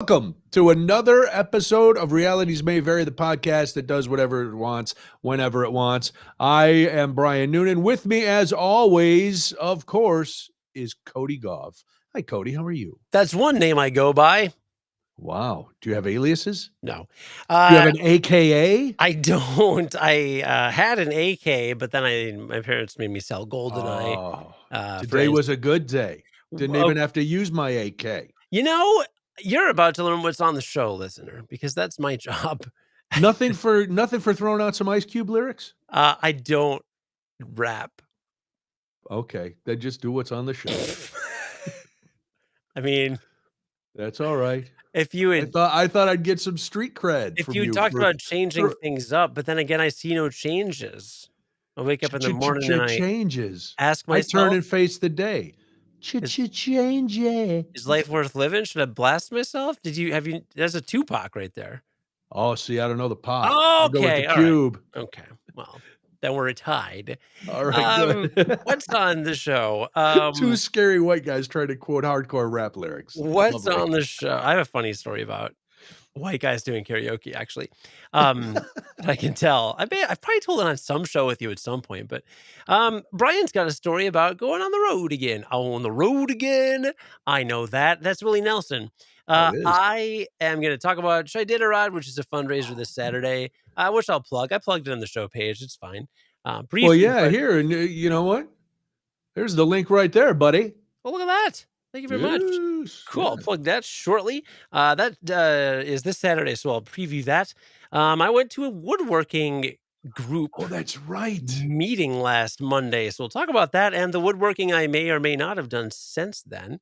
Welcome to another episode of Realities May Vary, the podcast that does whatever it wants, whenever it wants. I am Brian Noonan. With me, as always, of course, is Cody Gough. Hi, Cody. How are you? That's one name I go by. Wow. Do you have aliases? No. Do you have an AKA? I don't. I had an AK, but then my parents made me sell GoldenEye. Oh, For today instance. was a good day. Didn't even have to use my AK. You know, you're about to learn what's on the show, listener, because that's my job. Nothing for throwing out some Ice Cube lyrics? I don't rap. Okay, then just do what's on the show. I mean, That's all right. if you had, I thought I'd get some street cred if from you you talked for about changing things up, but then again, I see no changes. I wake up in the morning and I changes. ask I turn myself, and face the day. Changes. is life worth living? Should I blast myself? There's a Tupac right there. Oh, see, I don't know the pot. Oh, I go with okay, the all right. cube. Okay, well, then we're tied. All right, good. What's on the show? Two scary white guys trying to quote hardcore rap lyrics. What's Lovely. on the show? I have a funny story about white guys doing karaoke, actually. I can tell. I've probably told it on some show with you at some point, but Brian's got a story about going on the road again. On the road again. I know that. That's Willie Nelson. It is. I am going to talk about Should I Did a Ride, which is a fundraiser this Saturday, which I'll plug. I plugged it on the show page. It's fine. Briefly, Well, yeah, here, and you know what? There's the link right there, buddy. Oh, look at that. Thank you very much. Cool. Yeah. I'll plug that shortly. That is this Saturday, so I'll preview that. I went to a woodworking group. Oh, that's right. Meeting last Monday, so we'll talk about that and the woodworking I may or may not have done since then.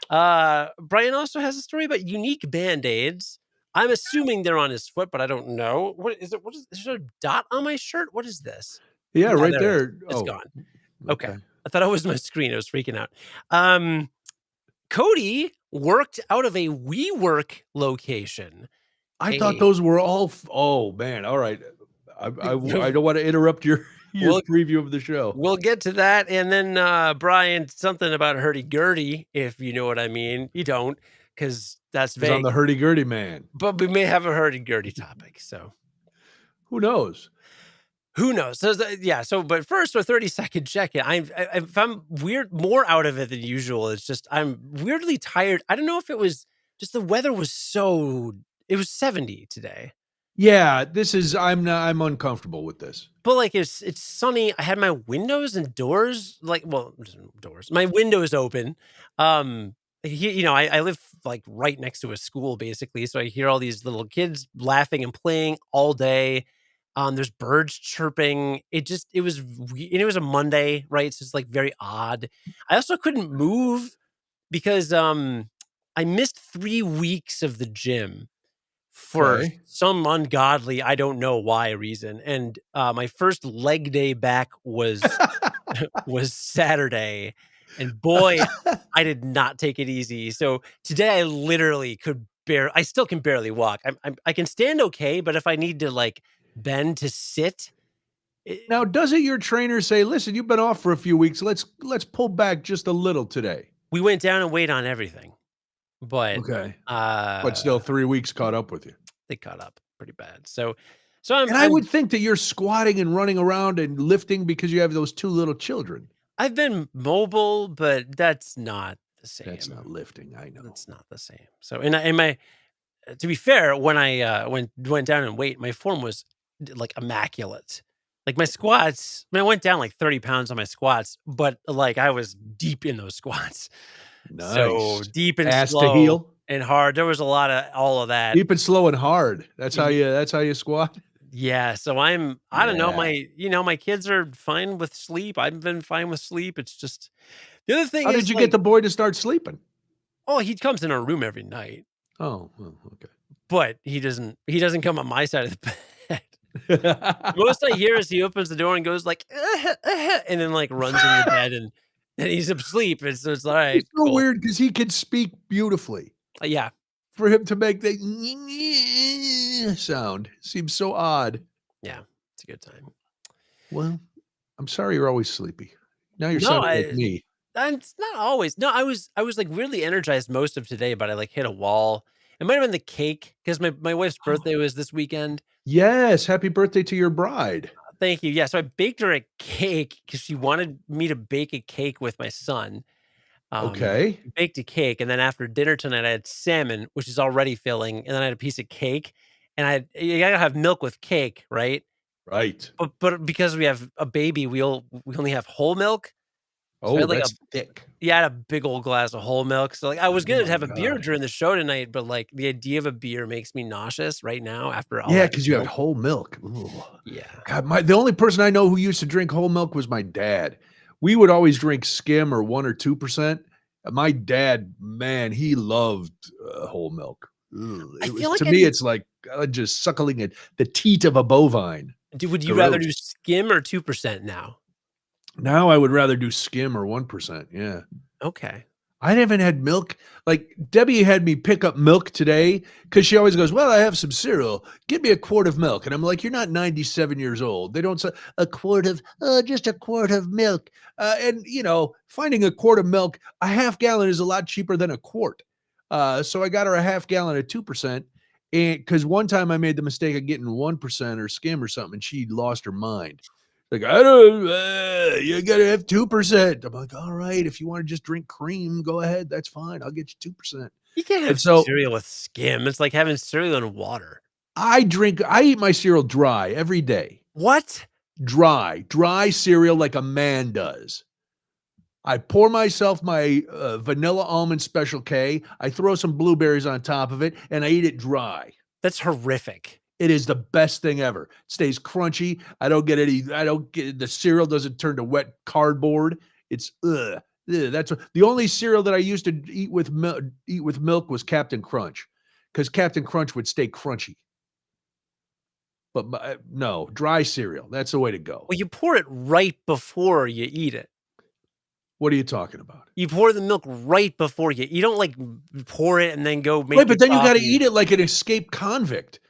Brian also has a story about unique Band-Aids. I'm assuming they're on his foot, but I don't know. What is it? Is there a dot on my shirt? What is this? Yeah, right there. It's gone. Okay. I thought it was my screen. I was freaking out. Cody worked out of a WeWork location. I thought those were all. Oh man! All right, I don't want to interrupt your preview of the show. We'll get to that, and then Brian, something about hurdy-gurdy, if you know what I mean. You don't, because that's vague. I'm the hurdy-gurdy man. But we may have a hurdy-gurdy topic, so who knows? Who knows? So, but first, a 30-second check-in. If I'm more out of it than usual, it's just I'm weirdly tired. I don't know if it was just the weather was it was 70 today. Yeah, I'm uncomfortable with this. But like it's sunny. I had my windows and doors my windows open. I live like right next to a school basically, so I hear all these little kids laughing and playing all day. There's birds chirping. It was a Monday, right? So it's like very odd. I also couldn't move because I missed 3 weeks of the gym for some ungodly, I don't know why reason. And my first leg day back was Saturday. And boy, I did not take it easy. So today I literally I still can barely walk. I can stand okay, but if I need to like bend to sit. Now, doesn't your trainer say, listen, you've been off for a few weeks. Let's pull back just a little today. We went down and weighed on everything. But okay. But still 3 weeks caught up with you. They caught up pretty bad. So I would think that you're squatting and running around and lifting because you have those 2 little children. I've been mobile, but that's not the same. That's not lifting. I know. It's not the same. So to be fair, when I went down and weighed, my form was like immaculate. Like my squats, I went down like 30 pounds on my squats, but like I was deep in those squats. Nice. So deep and ass slow to heel and hard. There was a lot of all of that. Deep and slow and hard. That's how you squat. Yeah. So I don't know. My kids are fine with sleep. I've been fine with sleep. It's just the other thing. How did you get the boy to start sleeping? Oh, he comes in our room every night. Oh, well, okay. But he doesn't come on my side of the bed. Most I hear is he opens the door and goes like, and then like runs in the bed and he's asleep. And so it's all right. It's so weird because he can speak beautifully. Yeah. For him to make the sound seems so odd. Yeah, it's a good time. Well, I'm sorry you're always sleepy. Now you're sounding like me. It's not always. No, I was like really energized most of today, but I like hit a wall. It might have been the cake because my wife's birthday was this weekend. Yes, happy birthday to your bride. Thank you. Yeah, so I baked her a cake because she wanted me to bake a cake with my son. Okay, Baked a cake, and then after dinner tonight, I had salmon, which is already filling, and then I had a piece of cake, and you gotta have milk with cake, right? right. But because we have a baby, we only have whole milk, so I Oh, had like a that's thick. yeah, I had a big old glass of whole milk, so, like, I was Oh gonna my have a beer god. during the show tonight, but, like, the idea of a beer makes me nauseous right now after all Yeah, that because you had milk. whole milk. Ooh. Yeah. God, the only person I know who used to drink whole milk was my dad. We would always drink skim or 1 or 2%. My dad, man, he loved, whole milk. Ugh, I it feel was like to I me, need it's like, just suckling it the teat of a bovine. would you rather Gross. do skim or 2% now? Now I would rather do skim or 1%, yeah. Okay. I haven't had milk. Like Debbie had me pick up milk today because she always goes, "Well, I have some cereal. Give me a quart of milk." And I'm like, "You're not 97 years old. They don't say a quart of, just a quart of milk." And finding a quart of milk, a half gallon is a lot cheaper than a quart. So I got her a half gallon of 2%. And because one time I made the mistake of getting 1% or skim or something, and she lost her mind. Like, I don't, you gotta have 2%. I'm like, all right, if you want to just drink cream, go ahead. That's fine. I'll get you 2%. You can't And have so cereal with skim, it's like having cereal in water. I eat my cereal dry every day. What? Dry cereal like a man does. I pour myself my vanilla almond special K. I throw some blueberries on top of it and I eat it dry. That's horrific. It is the best thing ever. It stays crunchy. I don't get the cereal doesn't turn to wet cardboard. It's ugh. That's the only cereal that I used to eat with milk was Captain Crunch because Captain Crunch would stay crunchy. But no, dry cereal. That's the way to go. Well, you pour it right before you eat it. What are you talking about? You pour the milk right before you don't, like, pour it and then go Right, make your but then you got to coffee. eat it like an escaped convict.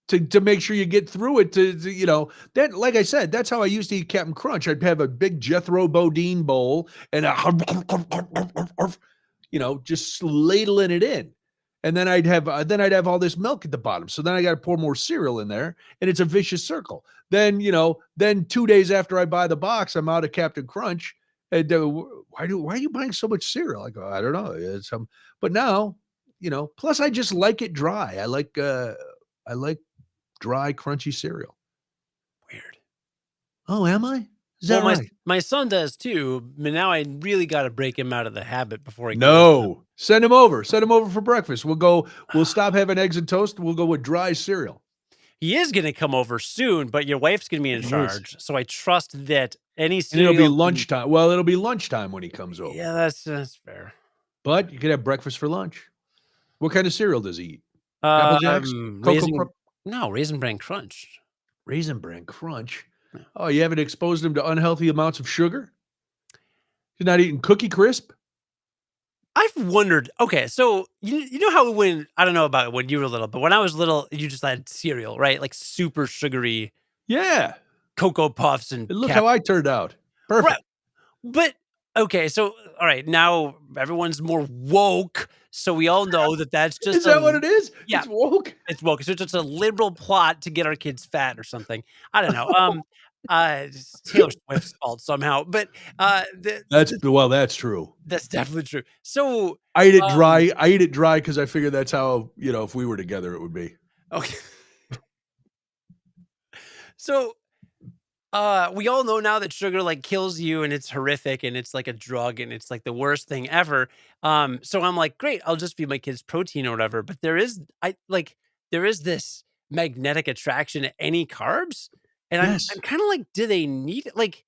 To make sure you get through it that like I said, that's how I used to eat Captain Crunch. I'd have a big Jethro Bodine bowl and just ladling it in. And then I'd have all this milk at the bottom. So then I got to pour more cereal in there and it's a vicious circle. Then 2 days after I buy the box, I'm out of Captain Crunch. And why are you buying so much cereal? I go, I don't know. But now, plus I just like it dry. I like dry, crunchy cereal. Weird. Oh, am I? Is Well, that right? my son does too, but now I really gotta break him out of the habit before he goes to No. Send him over. Send him over for breakfast. We'll stop having eggs and toast. We'll go with dry cereal. He is gonna come over soon, but your wife's gonna be in He is. charge, so I trust that any And it'll be cereal can lunchtime. Well, it'll be lunchtime when he comes over. yeah, that's fair. But you could have breakfast for lunch. What kind of cereal does he eat? Apple Jacks? Cocoa Raisin Crumb? no, Raisin Bran Crunch. Raisin Bran Crunch? Yeah. Oh, you haven't exposed him to unhealthy amounts of sugar? He's not eating Cookie Crisp? I've wondered, okay, so you know how when I don't know about when you were little, but when I was little, you just had cereal, right? Like super sugary Yeah. Cocoa Puffs and And look how I turned out. right, Perfect. but okay, so all right, now everyone's more woke, so we all know that that's Is just that what a it is? yeah, It's woke? it's woke. So it's just a liberal plot to get our kids fat or something. I don't know. It's Taylor Swift's fault somehow, but That's true. that's definitely true. So I eat it um, dry. I eat it dry because I figured that's how, if we were together, it would be. okay, so we all know now that sugar like kills you and it's horrific and it's like a drug and it's like the worst thing ever. So I'm like, great, I'll just feed my kids protein or whatever. But there is this magnetic attraction to any carbs. And I'm Yes. kind of like, do they need it? Like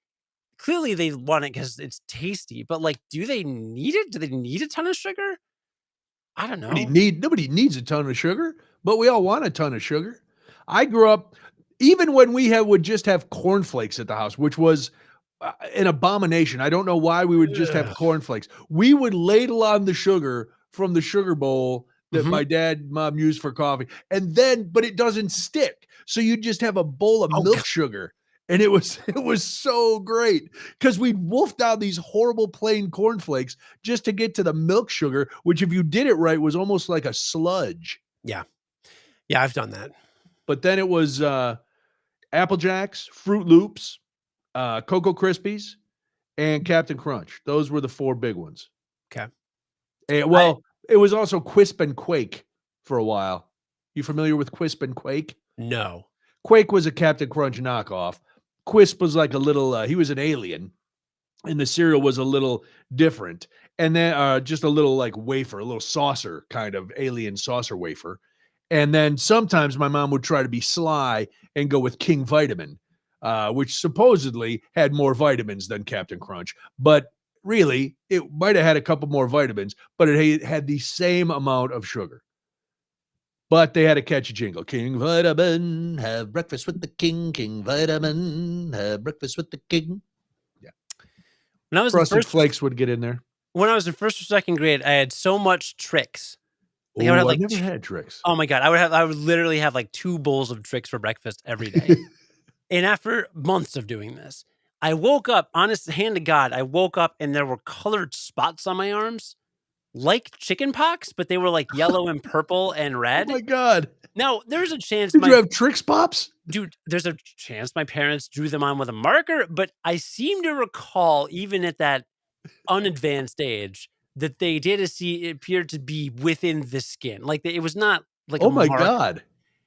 clearly they want it because it's tasty, but like, do they need it? Do they need a ton of sugar? I don't know. Nobody needs a ton of sugar, but we all want a ton of sugar. I grew up, even when would just have cornflakes at the house, which was an abomination. I don't know why we would just have Ugh. cornflakes. We would ladle on the sugar from the sugar bowl that Mhm. my dad and mom used for coffee. But it doesn't stick. So you just have a bowl of Oh, milk sugar And it was so great because we wolfed down these horrible plain cornflakes just to get to the milk sugar, which if you did it right was almost like a sludge. Yeah. Yeah, I've done that. But then it was Apple Jacks, Fruit Loops, Cocoa Krispies, and Captain Crunch. Those were the 4 big ones. Okay. And, well, it was also Quisp and Quake for a while. You familiar with Quisp and Quake? No. Quake was a Captain Crunch knockoff. Quisp was like a little, he was an alien, and the cereal was a little different. And then just a little like wafer, a little saucer kind of alien saucer wafer. And then sometimes my mom would try to be sly and go with King Vitamin, which supposedly had more vitamins than Captain Crunch. But really, it might have had a couple more vitamins, but it had the same amount of sugar. But they had a catchy jingle. King Vitamin, have breakfast with the king. King Vitamin, have breakfast with the king. Yeah. When I was Frosted Flakes would get in there. When I was in 1st or 2nd grade, I had so much Trix. Like, I would have, Oh, I like, never had Trix. oh my god, I would literally have, like, 2 bowls of Trix for breakfast every day. And after months of doing this, I woke up, honest hand to God, I woke up and there were colored spots on my arms, like chicken pox, but they were, like, yellow and purple and Oh red. my God. Now, there's a chance Did you have Trix Pops? Dude, there's a chance my parents drew them on with a marker, but I seem to recall, even at that unadvanced age, that they did appear to be within the skin. Like, it was not like a Oh my mark. God.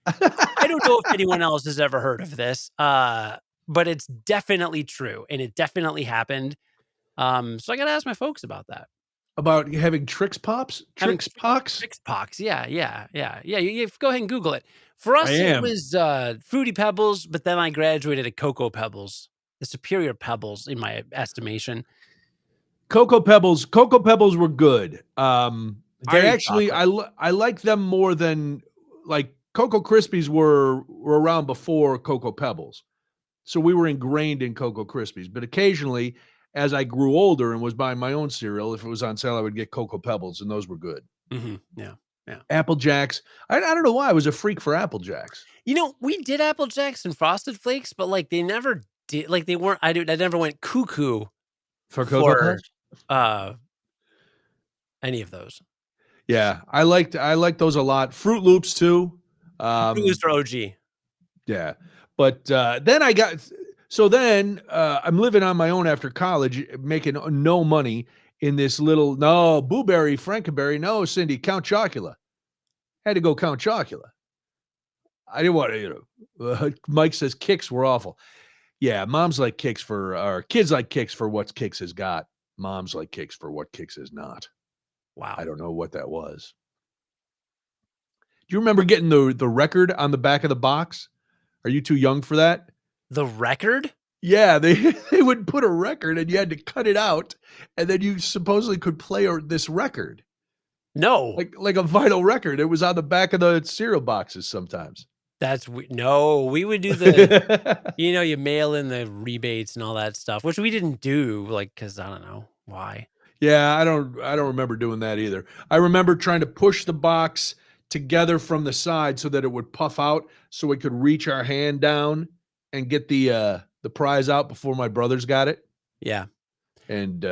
I don't know if anyone else has ever heard of this, but it's definitely true, and it definitely happened. So I gotta ask my folks about that. About having Trix Pops? Having Trix Pox? Trix pox, yeah. You go ahead and Google it. For us, I it am. was Fruity Pebbles, but then I graduated to Cocoa Pebbles, the superior Pebbles in my estimation. Cocoa Pebbles were good. Very chocolate. I like them more than like Cocoa Krispies were around before Cocoa Pebbles. So we were ingrained in Cocoa Krispies, but occasionally as I grew older and was buying my own cereal, if it was on sale, I would get Cocoa Pebbles, and those were good. Yeah. Apple Jacks. I don't know why I was a freak for Apple Jacks. You know, we did Apple Jacks and Frosted Flakes, but like they never did. Like they weren't. I never went cuckoo For Cocoa Puffs? uh any of those. Yeah, I liked those a lot. Fruit Loops too. Fruit Loops are OG. Yeah, but then I'm living on my own after college, making no money in this little Boo Berry, Frankenberry, no Cindy, Count Chocula. Had to go Count Chocula. I didn't want to, Mike says kicks were awful. Yeah, moms like kicks or kids like kicks for what Kicks has got. Moms like kicks for what Kicks is not. Wow. I don't know what that was. Do you remember getting the record on the back of the box? Are you too young for that? The record? Yeah, they would put a record and you had to cut it out, and then you supposedly could play this record. No. Like a vinyl record. It was on the back of the cereal boxes sometimes. No, we would do the, you mail in the rebates and all that stuff, which we didn't do, like, because I don't know why. Yeah, I don't remember doing that either. I remember trying to push the box together from the side so that it would puff out so we could reach our hand down and get the prize out before my brothers got it. Yeah. And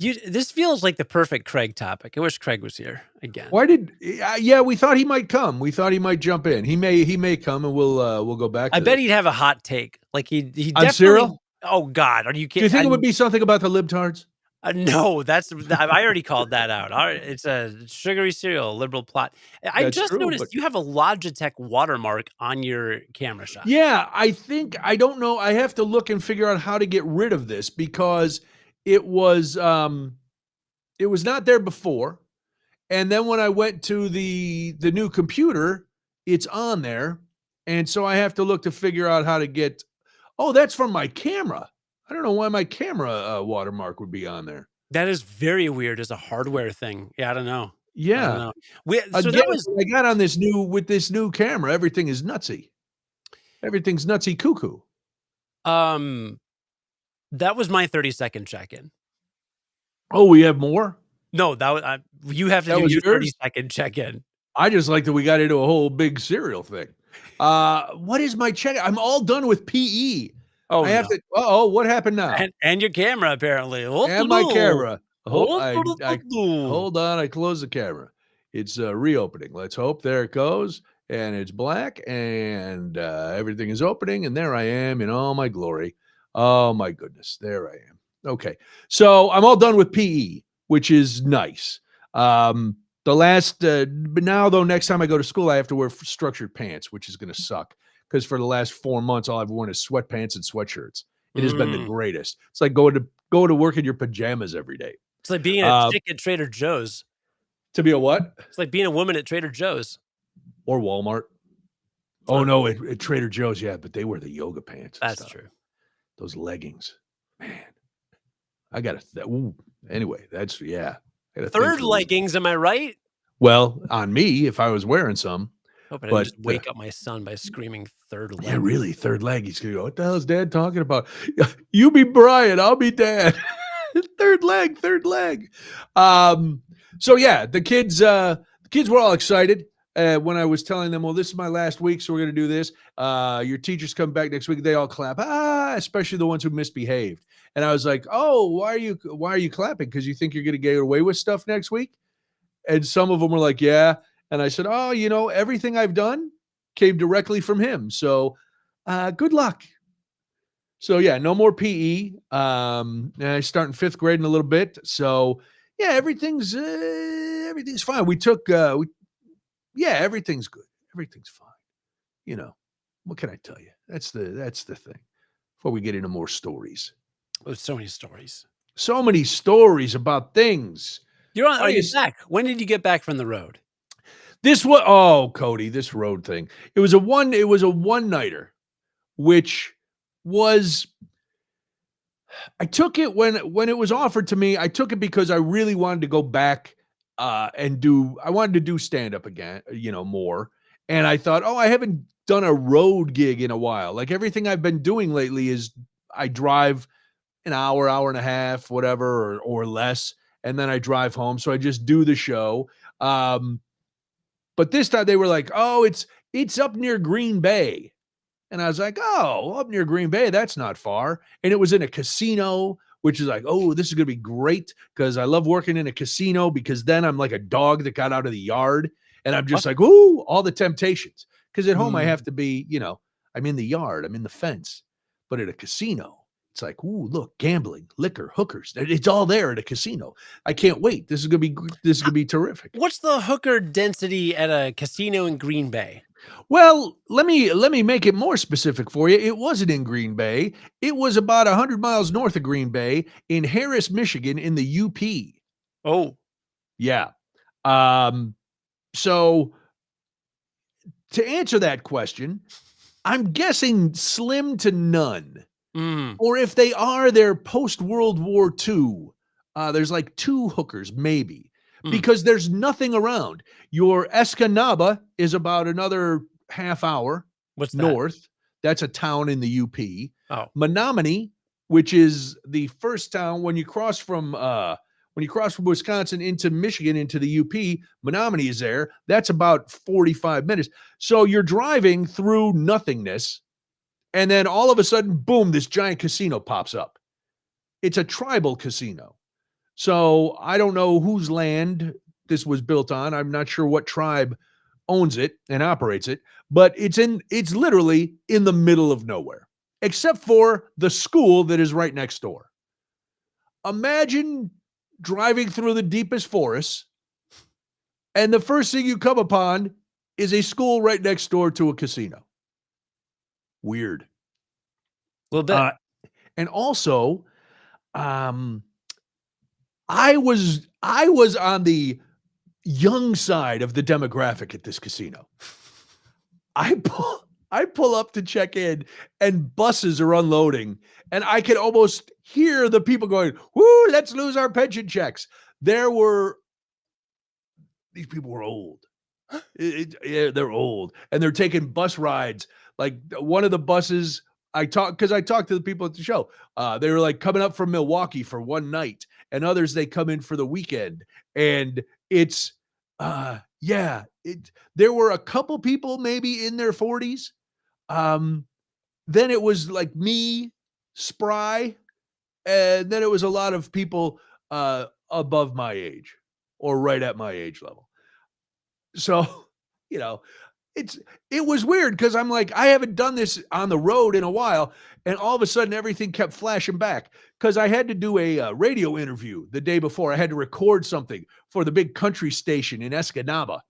this feels like the perfect Craig topic. I wish Craig was here again. We thought he might come. We thought he might jump in. He may come, and we'll go back to I bet he'd have a hot take. Like he on definitely. cereal? Oh God, are you kidding? Do you think it would be something about the libtards? No, I already called that out. It's a sugary cereal, liberal plot. I just noticed you have a Logitech watermark on your camera shot. Yeah, I don't know. I have to look and figure out how to get rid of this because it was not there before. And then when I went to the new computer, it's on there. And so I have to look to figure out how to get, that's from my camera. I don't know why my camera watermark would be on there. That is very weird as a hardware thing. Yeah, I don't know. Yeah. I got on this new camera. Everything is nutsy. Everything's nutsy cuckoo. That was my 30-second check-in. Oh, we have more? No, that was you have to do your 30-second check-in. I just like that we got into a whole big cereal thing. What is my check? I'm all done with PE. Oh, I have no. to. Oh, what happened now? And your camera apparently. And my camera. I Oh, hold on. I close the camera. It's reopening. Let's hope. There it goes, and it's black, and everything is opening, and there I am in all my glory. Oh my goodness, there I am. Okay, so I'm all done with PE, which is nice. But now though, next time I go to school, I have to wear structured pants, which is going to suck because for the last 4 months, all I've worn is sweatpants and sweatshirts. It has been the greatest. It's like go to work in your pajamas every day. It's like being a Uh, chick at Trader Joe's. to be a what? It's like being a woman at Trader Joe's. Or Walmart. Oh no, at Trader Joe's, yeah, but they wear the yoga pants and That's stuff. true. Those leggings, man. I got to. Anyway, that's yeah. I gotta think Third for this. leggings, am I right? Well, on me, if I was wearing some, Hope I didn't but just wake up my son by screaming third leg. yeah, really, third leg. He's gonna go. What the hell is Dad talking about? You be Brian, I'll be Dad. Third leg, third leg. So yeah, the kids were all excited when I was telling them, well, this is my last week, so we're gonna do this. Your teachers come back next week. They all clap, especially the ones who misbehaved. And I was like, oh, why are you clapping? Because you think you're gonna get away with stuff next week? And some of them were like, yeah. And I said, oh, everything I've done came directly from him. So good luck. So yeah, no more PE. I start in 5th grade in a little bit. So yeah, everything's fine. Everything's good. Everything's fine. What can I tell you? That's the thing. Before we get into more stories. There's so many stories. So many stories about things. Are you back? When did you get back from the road? Cody, this road thing. It was a one-nighter, which was I took it when it was offered to me. I took it because I really wanted to go back I wanted to do stand-up again, more. And I thought, I haven't done a road gig in a while. Like everything I've been doing lately is I drive an hour and a half, whatever, or less, and then I drive home. So I just do the show. But this time they were like, it's up near Green Bay. And I was like, up near Green Bay, that's not far. And it was in a casino, which is like, this is going to be great because I love working in a casino because then I'm like a dog that got out of the yard. And I'm just like, all the temptations. Because at home I have to be, I'm in the yard, I'm in the fence. But at a casino, it's like, look, gambling, liquor, hookers. It's all there at a casino. I can't wait. This is gonna be terrific. What's the hooker density at a casino in Green Bay? Well, let me make it more specific for you. It wasn't in Green Bay. It was about 100 miles north of Green Bay in Harris, Michigan, in the UP. Oh, yeah. So to answer that question, I'm guessing slim to none. Or if they are, they're post-World War II. There's like 2 hookers, maybe, because there's nothing around. Your Escanaba is about another half hour north. That's a town in the UP. Oh. Menominee, which is the first town when you cross from Wisconsin into Michigan into the UP, Menominee is there. That's about 45 minutes. So you're driving through nothingness. And then all of a sudden, boom, this giant casino pops up. It's a tribal casino. So I don't know whose land this was built on. I'm not sure what tribe owns it and operates it, but it's literally in the middle of nowhere, except for the school that is right next door. Imagine driving through the deepest forests, and the first thing you come upon is a school right next door to a casino. Weird. A little bit. And also, I was on the young side of the demographic at this casino. I pull up to check in, and buses are unloading, and I can almost hear the people going, "Woo, let's lose our pension checks." These people were old. They're old, and they're taking bus rides. Like one of the buses, I talked to the people at the show. They were like coming up from Milwaukee for one night, and others they come in for the weekend. And it's there were a couple people maybe in their 40s. Um, then it was like me, spry, and then it was a lot of people above my age or right at my age level. So, you know, it's it was weird because I'm like, I haven't done this on the road in a while, and all of a sudden everything kept flashing back because I had to do a radio interview the day before. I had to record something for the big country station in Escanaba,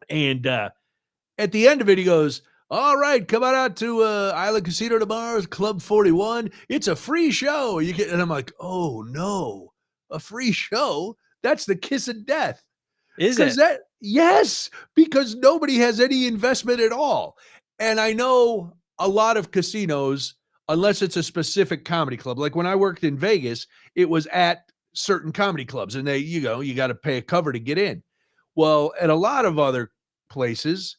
and at the end of it, he goes, "All right, come on out to Island Casino tomorrow, Club 41. It's a free show." And I'm like, "Oh no, a free show? That's the kiss of death." Is Because it? yes, because nobody has any investment at all. And I know a lot of casinos, unless it's a specific comedy club, like when I worked in Vegas, it was at certain comedy clubs, and you got to pay a cover to get in. Well, at a lot of other places,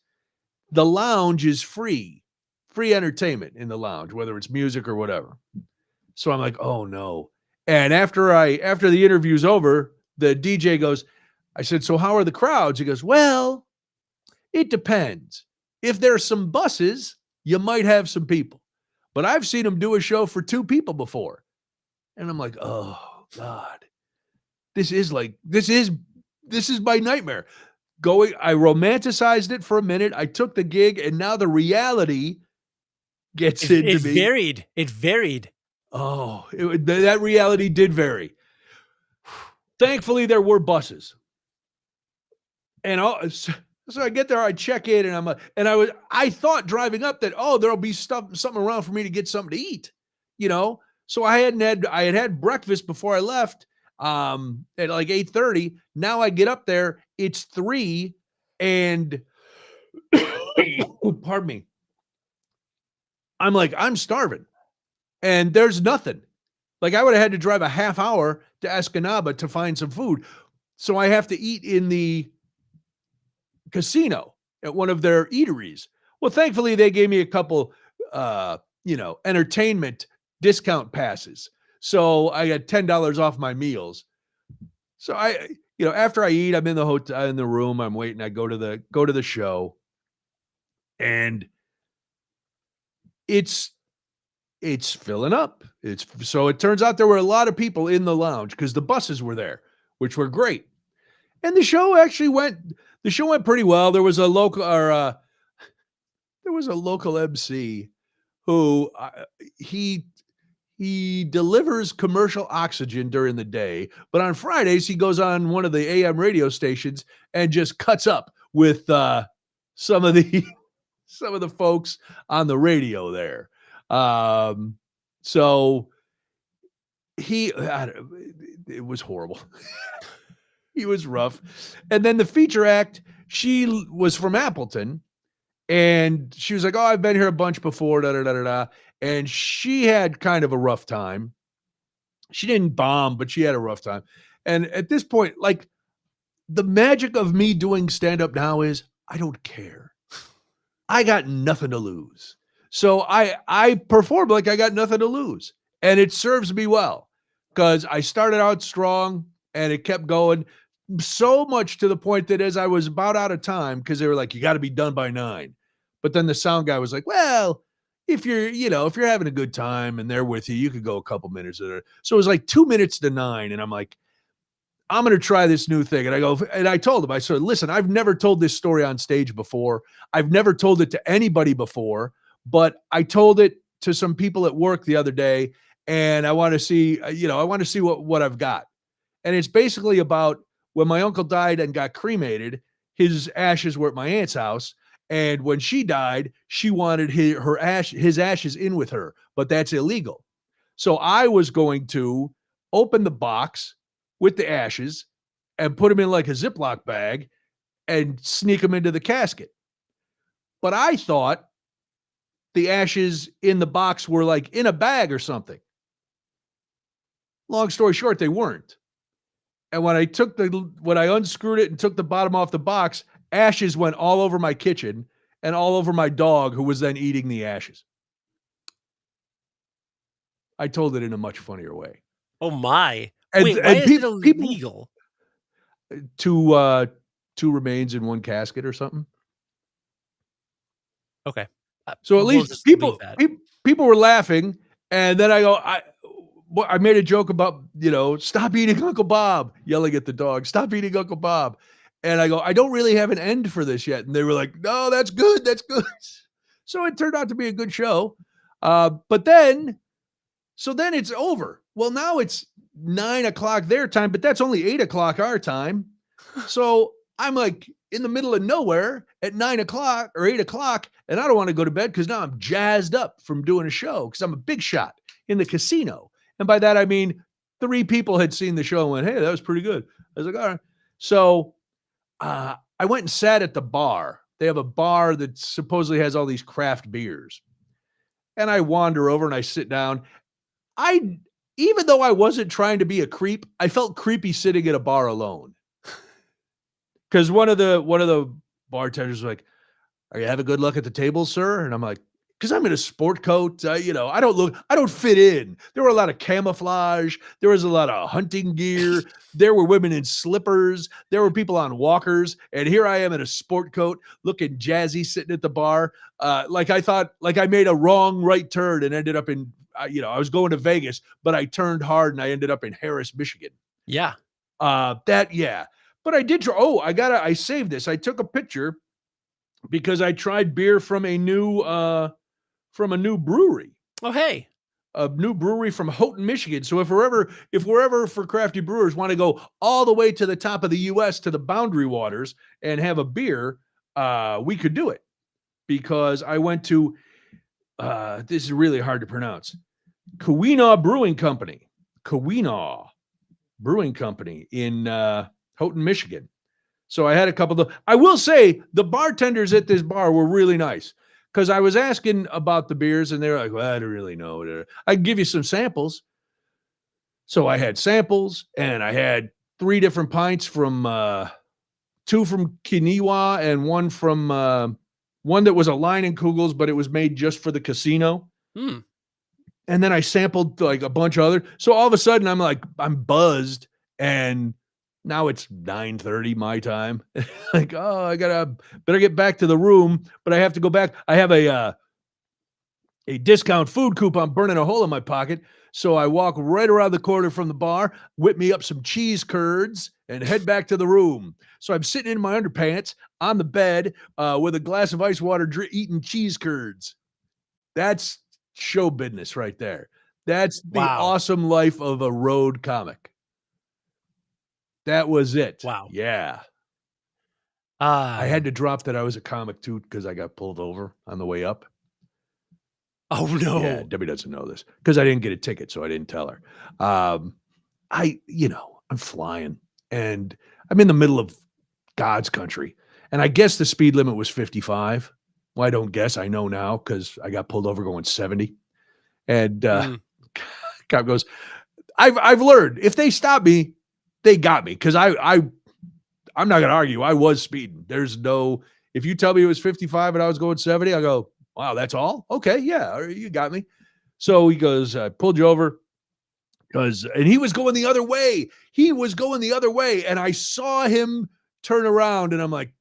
the lounge is free entertainment in the lounge, whether it's music or whatever. So I'm like, oh no. And after the interview's over, the DJ goes, I said, so how are the crowds? He goes, well, it depends. If there's some buses, you might have some people. But I've seen him do a show for 2 people before. And I'm like, oh God. This is my nightmare. I romanticized it for a minute. I took the gig, and now the reality gets into It me. varied. It varied. Oh, that reality did vary. Thankfully, there were buses. And so I get there, I check in, and I thought driving up that, oh, there'll be something around for me to get something to eat, you know. So I had breakfast before I left at like 8:30. Now I get up there, it's 3, and pardon me. I'm like, I'm starving. And there's nothing. Like I would have had to drive a half hour to Escanaba to find some food. So I have to eat in the casino at one of their eateries. Well, thankfully they gave me a couple entertainment discount passes. So I got $10 off my meals. So after I eat, I'm in the hotel in the room, I'm waiting, I go to the show, and it's filling up. So it turns out there were a lot of people in the lounge because the buses were there, which were great. And the show went pretty well. There was a local MC who he delivers commercial oxygen during the day, but on Fridays he goes on one of the AM radio stations and just cuts up with some of the some of the folks on the radio there. So it was horrible. He was rough. And then the feature act, she was from Appleton, and she was like, "Oh, I've been here a bunch before, da da da da da." And she had kind of a rough time. She didn't bomb, but she had a rough time. And at this point, like, the magic of me doing stand up now is I don't care. I got nothing to lose. So I perform like I got nothing to lose. And it serves me well because I started out strong and it kept going so much to the point that as I was about out of time, because they were like, you got to be done by 9. But then the sound guy was like, well, if you're having a good time and they're with you, you could go a couple minutes. So it was like 2 minutes to 9. And I'm like, I'm going to try this new thing. And I told him, I said, listen, I've never told this story on stage before. I've never told it to anybody before, but I told it to some people at work the other day. And I want to see, what I've got. And it's basically about when my uncle died and got cremated, his ashes were at my aunt's house. And when she died, she wanted his ashes in with her, but that's illegal. So I was going to open the box with the ashes and put them in like a Ziploc bag and sneak them into the casket. But I thought the ashes in the box were like in a bag or something. Long story short, they weren't. And when I unscrewed it and took the bottom off the box, ashes went all over my kitchen and all over my dog, who was then eating the ashes. I told it in a much funnier way. Oh my. And Wait, why is it people illegal? to 2 remains in 1 casket or something. Okay. So at We'll least just leave that. people were laughing, and then I made a joke about, stop eating Uncle Bob, yelling at the dog, stop eating Uncle Bob. And I go, I don't really have an end for this yet. And they were like, no, that's good. That's good. So it turned out to be a good show. But then it's over. Well, now it's 9:00 their time, but that's only 8:00 our time. So I'm like in the middle of nowhere at 9:00 or 8:00, and I don't want to go to bed because now I'm jazzed up from doing a show because I'm a big shot in the casino. And by that, I mean 3 people had seen the show and went, hey, that was pretty good. I was like, all right. So I went and sat at the bar. They have a bar that supposedly has all these craft beers. And I wander over and I sit down. Even though I wasn't trying to be a creep, I felt creepy sitting at a bar alone. Because one of the bartenders was like, "Are you having good luck at the table, sir?" And I'm like, "Because I'm in a sport coat, I don't fit in." There were a lot of camouflage. There was a lot of hunting gear. There were women in slippers. There were people on walkers, and here I am in a sport coat, looking jazzy, sitting at the bar. Like I thought, like I made a wrong right turn and ended up in, I was going to Vegas, but I turned hard and I ended up in Harris, Michigan. Yeah. Yeah. But I did try. Oh, I saved this. I took a picture because I tried beer from a new brewery. Oh, hey. A new brewery from Houghton, Michigan. So if we're ever for crafty brewers want to go all the way to the top of the US to the boundary waters and have a beer, we could do it. Because I went to this is really hard to pronounce. Keweenaw Brewing Company. Keweenaw Brewing Company in Houghton, Michigan. So I had a couple of, I will say the bartenders at this bar were really nice because I was asking about the beers and they were like, well, I don't really know. I can give you some samples. So I had samples and I had 3 different pints from 2 from Kiniwa and one that was a Leinenkugels, but it was made just for the casino. Hmm. And then I sampled like a bunch of other. So all of a sudden I'm buzzed and now it's 9:30 my time. Like, oh, I better get back to the room, but I have to go back. I have a discount food coupon burning a hole in my pocket. So I walk right around the corner from the bar, whip me up some cheese curds, and head back to the room. So I'm sitting in my underpants on the bed with a glass of ice water, eating cheese curds. That's show business right there. That's the Wow. awesome life of a road comic. That was it. Wow. Yeah. I had to drop that I was a comic too because I got pulled over on the way up. Oh, no. Yeah, Debbie doesn't know this because I didn't get a ticket, so I didn't tell her. I'm flying and I'm in the middle of God's country. And I guess the speed limit was 55. Well, I don't guess. I know now because I got pulled over going 70. And cop goes, I've learned if they stop me, they got me because I'm not gonna argue. I was speeding. There's no, if you tell me it was 55 and I was going 70, I go, wow, that's all? Okay, yeah, you got me. So he goes, I pulled you over and he was going the other way. He was going the other way, and I saw him turn around, and I'm like,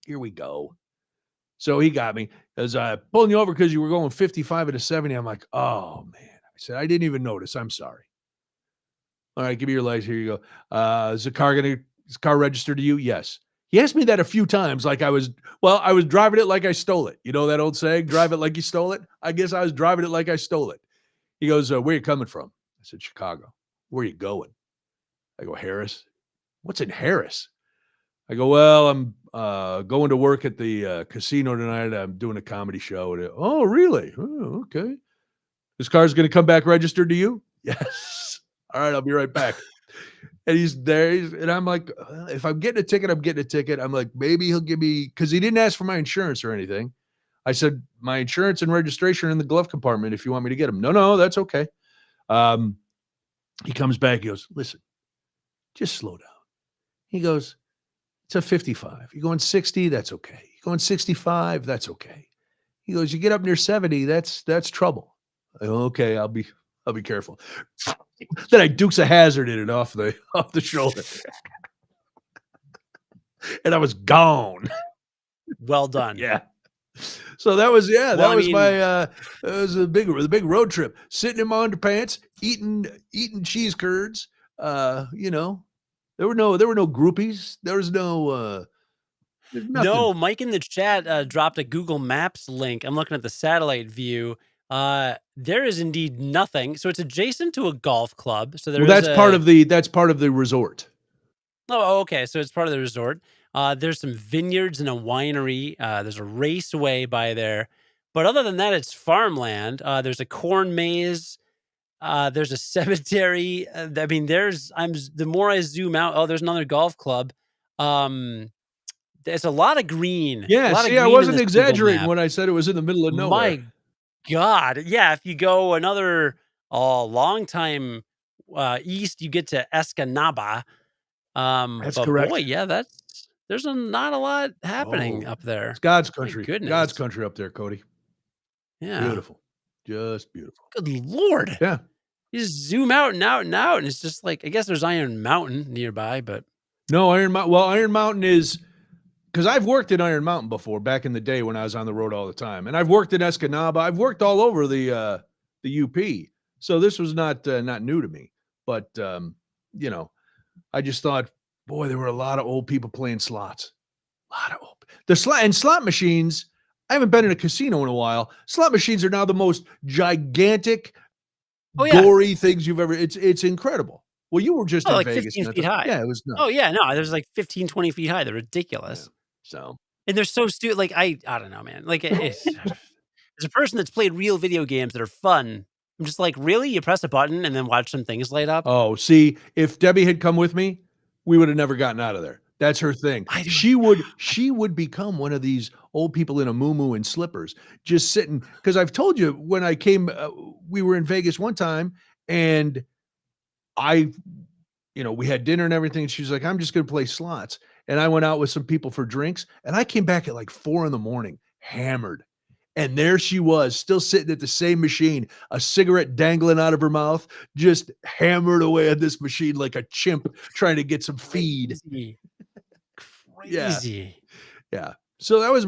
here we go. So he got me as I pulling you over because you were going 55 at a 70. I'm like, oh man. I said, I didn't even notice. I'm sorry. All right, give me your lights. Here you go. Is the car registered to you? Yes. He asked me that a few times. Like I was driving it like I stole it. You know that old saying, drive it like you stole it? I guess I was driving it like I stole it. He goes, where are you coming from? I said, Chicago. Where are you going? I go, Harris. What's in Harris? I go, well, I'm going to work at the casino tonight. I'm doing a comedy show. Oh, really? Oh, okay. This car's going to come back registered to you? Yes. All right, I'll be right back. And he's there. And I'm like, if I'm getting a ticket, I'm getting a ticket. I'm like, maybe he'll give me, because he didn't ask for my insurance or anything. I said, my insurance and registration are in the glove compartment if you want me to get them. No, that's okay. He comes back. He goes, listen, just slow down. He goes, it's a 55. You're going 60, that's okay. You're going 65, that's okay. He goes, you get up near 70, that's trouble. I go, okay, I'll be careful. Then I Dukes a Hazzard in it off the shoulder. and I was gone. Well done. Yeah. So that was Well, that I was my mean, it was the big road trip. Sitting in my underpants, eating cheese curds. You know, there were no groupies. There was no there's nothing. no, Mike in the chat dropped a Google Maps link. I'm looking at the satellite view. There is indeed nothing. So it's adjacent to a golf club. So there Well, is a that's part of the resort. okay. So it's part of the resort. There's some vineyards and a winery. There's a raceway by there. But other than that, it's farmland. There's a corn maze. There's a cemetery. I mean, the more I zoom out, oh, there's another golf club. Um, there's a Yeah, lot of see, I green in wasn't this Google exaggerating map. when I said it was in the middle of nowhere. My God. Yeah. If you go another long time east, you get to Escanaba. That's But boy, correct. yeah, there's not a lot happening Oh, up it's there. God's My country. God's goodness. country up there, Cody. Yeah. Beautiful. Just beautiful. Good Lord. Yeah. You just zoom out and out and out. And it's just like, I guess there's Iron Mountain nearby, but No, Iron Mountain. Well, Iron Mountain is because I've worked in Iron Mountain before back in the day when I was on the road all the time, and I've worked in Escanaba. I've worked all over the UP, so this was not new to me. But you know, I just thought, boy, there were a lot of old people playing slots. A lot of old slot machines. I haven't been in a casino in a while. Slot machines are now the most gigantic, oh, yeah. gory things you've ever. It's incredible. Well, you were just Oh, in like Vegas, 15 and I feet thought, high. yeah, it was Oh, nuts. yeah. No, there's like 15, 20 feet high. They're Yeah. ridiculous. So And they're so stupid. Like, I don't know, man. Like, as a person that's played real video games that are fun, I'm just like, really? You press a button and then watch some things light up? oh, see, if Debbie had come with me, we would have never gotten out of there. That's her thing. I don't She would become one of these old people in a muumuu and slippers, just sitting. Because I've told you when I came, we were in Vegas one time, and I, we had dinner and everything. And she was like, "I'm just going to play slots," and I went out with some people for drinks, and I came back at like 4 a.m, hammered. And there she was, still sitting at the same machine, a cigarette dangling out of her mouth, just hammered away on this machine like a chimp trying to get some feed. crazy. Yeah, Crazy. yeah. So that was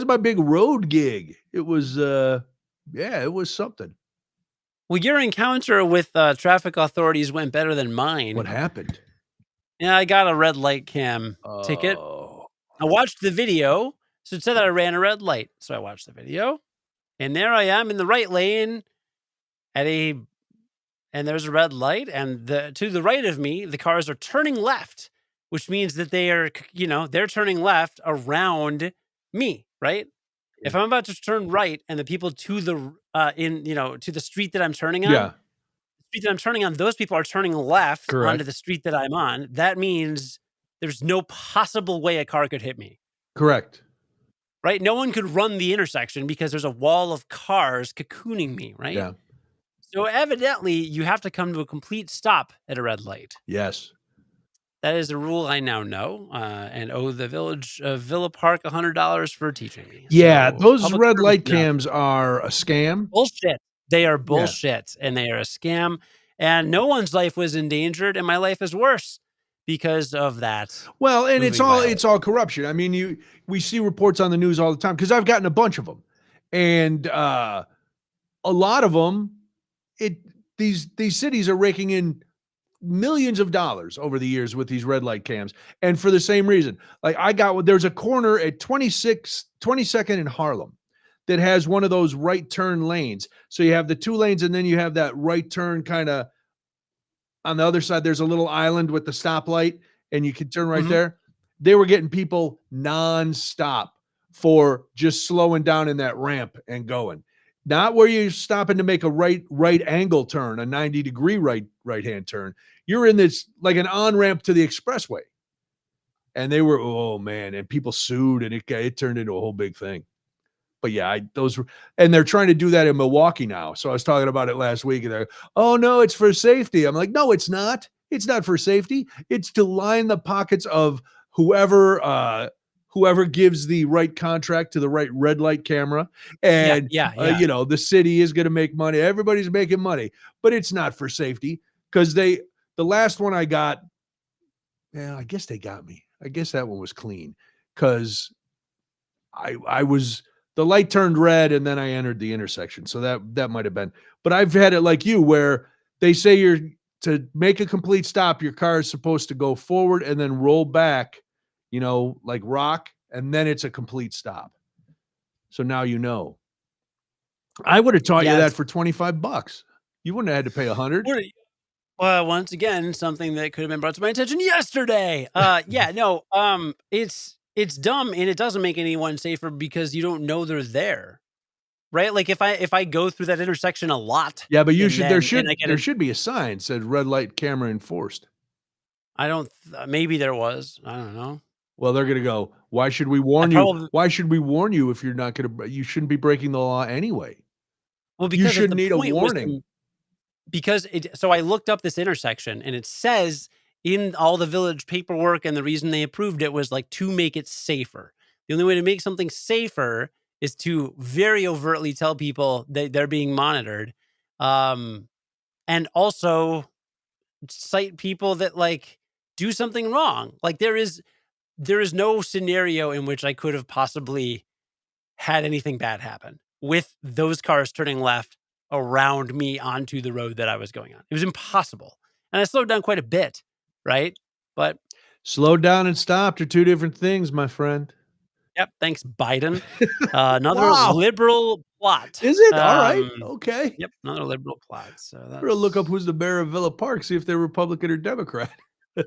my big road gig. It was yeah, it was something. Well, your encounter with traffic authorities went better than mine. What happened? Yeah, I got a red light cam ticket. Oh, I watched the video. So it said that I ran a red light. So I watched the video. And there I am in the right lane at a and there's a red light, and to the right of me, the cars are turning left, which means that they're turning left around me, right? yeah. If I'm about to turn right and the people to the to the street that I'm turning on, Yeah, street that I'm turning on, those people are turning left onto correct. the street that I'm on. That means there's no possible way a car could hit me. Correct. Right? No one could run the intersection because there's a wall of cars cocooning me, right? Yeah. So evidently, you have to come to a complete stop at a red light. Yes. That is a rule I now know, and owe the village of Villa Park $100 for teaching me. Yeah, So those public red service light cams announcement. are a scam. Bullshit. They are Yeah. bullshit, and they are a scam, and no one's life was endangered, and my life is worse because of that Well, and moving it's violation. all corruption. I mean, we see reports on the news all the time because I've gotten a bunch of them, and a lot of them, it these cities are raking in millions of dollars over the years with these red light cams, and for the same reason. Like there's a corner at 22nd in Harlem that has one of those right turn lanes. So you have the two lanes, and then you have that right turn kind of on the other side. There's a little island with the stoplight, and you can turn right Mhm. there. They were getting people nonstop for just slowing down in that ramp and going. Not where you're stopping to make a right angle turn, a 90-degree right hand turn. You're in this like an on ramp to the expressway, and they were, oh man, and people sued, and it turned into a whole big thing. But yeah, and they're trying to do that in Milwaukee now. So I was talking about it last week, and they're, oh no, it's for safety. I'm like, no, it's not. It's not for safety. It's to line the pockets of whoever gives the right contract to the right red light camera, Yeah, and yeah, yeah. the city is going to make money. Everybody's making money, but it's not for safety because the last one I got. Yeah, I guess they got me. I guess that one was clean because I was the light turned red and then I entered the intersection. So that might have been. But I've had it like you where they say you're to make a complete stop, your car is supposed to go forward and then roll back, like rock, and then it's a complete stop. So now you know. I would have taught you that Yes. for $25. You wouldn't have had to pay 100. Well, once again, something that could have been brought to my attention yesterday. Yeah, no, it's dumb and it doesn't make anyone safer because you don't know they're there, right? Like if I go through that intersection a lot Yeah, but and I get there a should be a sign that said red light camera enforced. I don't maybe there was, I don't know. Well, they're gonna go, "Why should we I warn you? probably Why should we warn you if you're not gonna you shouldn't be breaking the law anyway. well You because if shouldn't the need a point was warning." because it so I looked up this intersection and it says in all the village paperwork and the reason they approved it was like to make it safer. The only way to make something safer is to very overtly tell people that they're being monitored. Um, and also cite people that like do something wrong. Like there is no scenario in which I could have possibly had anything bad happen with those cars turning left around me onto the road that I was going on. It was impossible. And I slowed down quite a bit, right? But Slowed down and stopped are two different things, my friend. yep, thanks, Biden. Another Wow. liberal plot. Is it? Alright. Okay. Yep, another liberal plot. So I'm gonna look up that's who's the mayor of Villa Park, see if they're Republican or Democrat.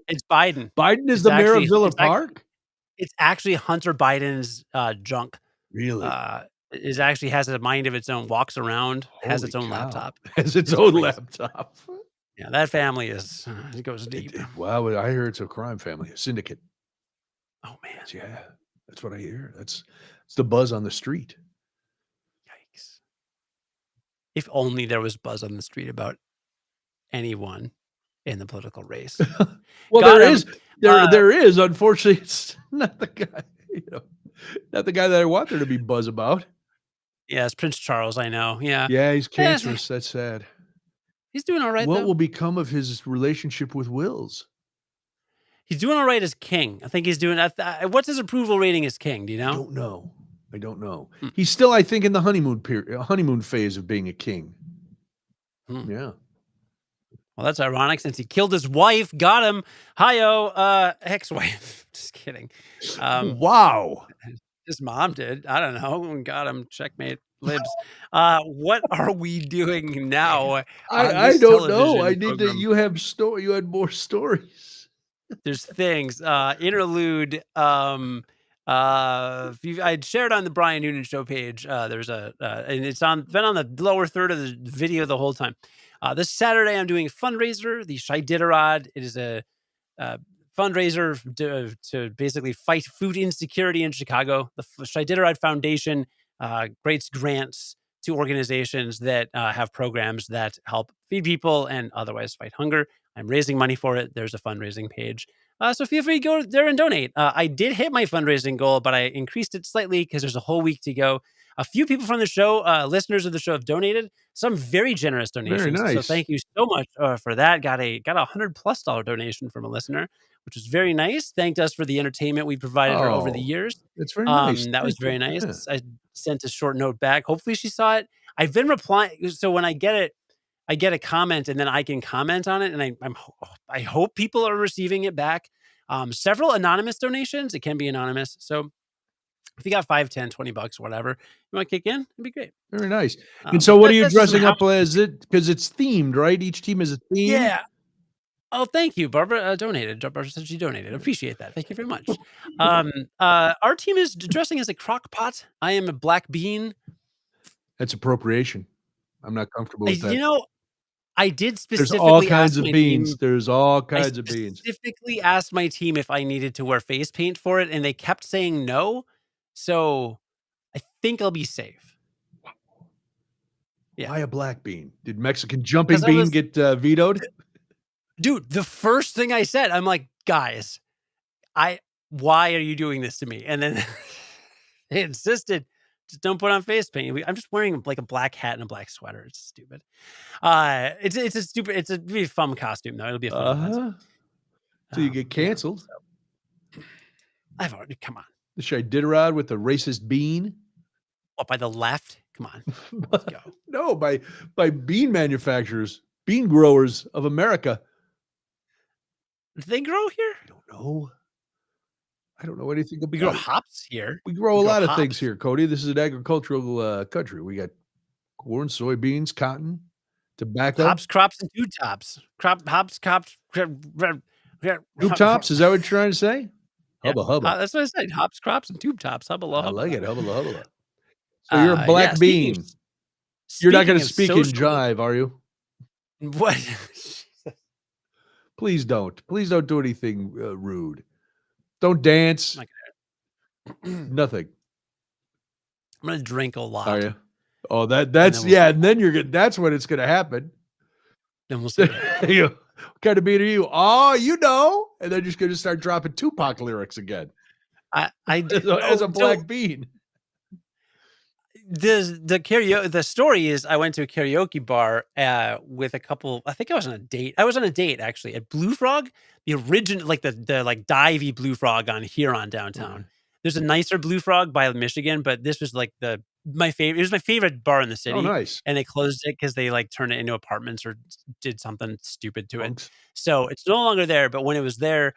it's Biden. Biden is It's the mayor of actually Villa it's ac Park? it's actually Hunter Biden's junk. Really? Is actually has a mind of its own, walks around, has Holy its own cow. laptop. Has its It's own crazy. laptop. Yeah, that family is it goes It deep. it wow, I hear it's a crime family, a syndicate. Oh man, Yeah, that's what I hear. It's the buzz on the street. yikes. If only there was buzz on the street about anyone in the political race. Well, Got him. there is, unfortunately, it's not the guy, you know, not the guy that I want there to be buzz about. Yes, Prince Charles, I know. Yeah. Yeah, he's Eh, cancerous, that's sad. he's doing all right What though. will become of his relationship with Wills? He's doing all right as king. I think he's doing what's his approval rating as king, do you I know? don't know. I don't know. Hmm, He's still, I think, in the honeymoon phase of being a king. hmm. Yeah. Well, that's ironic since he killed his wife. Got him. Hi-yo, ex-wife. Just kidding. Um, Wow. his mom did. I don't know. And got him. Checkmate. Libs. What are we doing now on I this don't know. I television need to program? you had more stories. There's things. Interlude. I'd shared on the Brian Noonan show page. There's and it's been on the lower third of the video the whole time. This Saturday, I'm doing a fundraiser, the Shiditarod. It is a fundraiser to basically fight food insecurity in Chicago. The Shiditarod Foundation creates grants to organizations that have programs that help feed people and otherwise fight hunger. I'm raising money for it. There's a fundraising page. So feel free to go there and donate. I did hit my fundraising goal, but I increased it slightly because there's a whole week to go. A few people from the show, listeners of the show, have donated some very generous Very donations. So nice. thank you so much for that. Got a $100+ donation from a listener, which was very nice. Thanked us for the entertainment we provided her over the Oh, years. that's very nice. That was Thank you. very nice. Yeah. I sent a short note back. Hopefully she saw it. I've been replying. So when I get it, I get a comment and then I can comment on it. And I hope people are receiving it back. Several anonymous donations. It can be anonymous. So if you got 5, 10, $20, whatever, you want to kick in, it'd be great. Very nice. And so But what are you that's just some dressing up as it because it's themed, right? Each team is a theme? yeah. Oh, thank you. Barbara donated. Barbara said she donated. Appreciate that. Thank you very much. Our team is dressing as a crock pot. I am a black bean. That's appropriation. I'm not comfortable with that. You know, I did There's all specifically kinds ask of my beans. team There's all I kinds of beans. specifically asked my team if I needed to wear face paint for it, and they kept saying no. So I think I'll be safe. Yeah. Why a black bean? Did Mexican jumping 'Cause I bean was get vetoed? dude, the first thing I said, I'm like, "Guys, why are you doing this to me?" And then they insisted, "Just don't put on face paint." I'm just wearing like a black hat and a black sweater. It's stupid. It'll be a fun costume though. It'll be a fun event. Uh-huh. Till you get Yeah. canceled. I've already come on. The Iditarod with the racist bean? What, by the left? Come on. Let's go. No, by bean manufacturers, bean growers of America. Do they grow here? I don't know. I don't know anything We grow about it. hops here. We grow We a grow lot of things hops. here, Cody. This is an agricultural country. We got corn, soybeans, cotton, tobacco. Hops, crops, and tube tops. Hops, crops. Tube tops, is that what you're trying to say? Yeah, Hubba hubba. that's what I said. Hops, crops, and tube tops. Hubba I like hubba. it. Hubba hubba. So you're a Yeah. black bean. You're not gonna Speaking of speak in social, jive, are you? what? Please don't. Please don't do anything rude. Don't dance. I'm Nothing. gonna drink a lot. Are you? Oh, And that's then we'll yeah, see. and then you're gonna that's when it's gonna happen. Then we'll see. What happens. You what kind of bean are you? Oh, you know, and then you're just gonna start dropping Tupac lyrics again I did. as a Oh, black so bean. the story is I went to a karaoke bar with a couple. I think I was on a date. I was on a date actually at Blue Frog, the original, like the like divey Blue Frog on Huron downtown. Okay. There's a nicer Blue Frog by Michigan, but this was like my favorite. It was my favorite bar in the Oh, city, nice. and they closed it because they like turned it into apartments or did something stupid to it. Punks. So it's no longer there. But when it was there,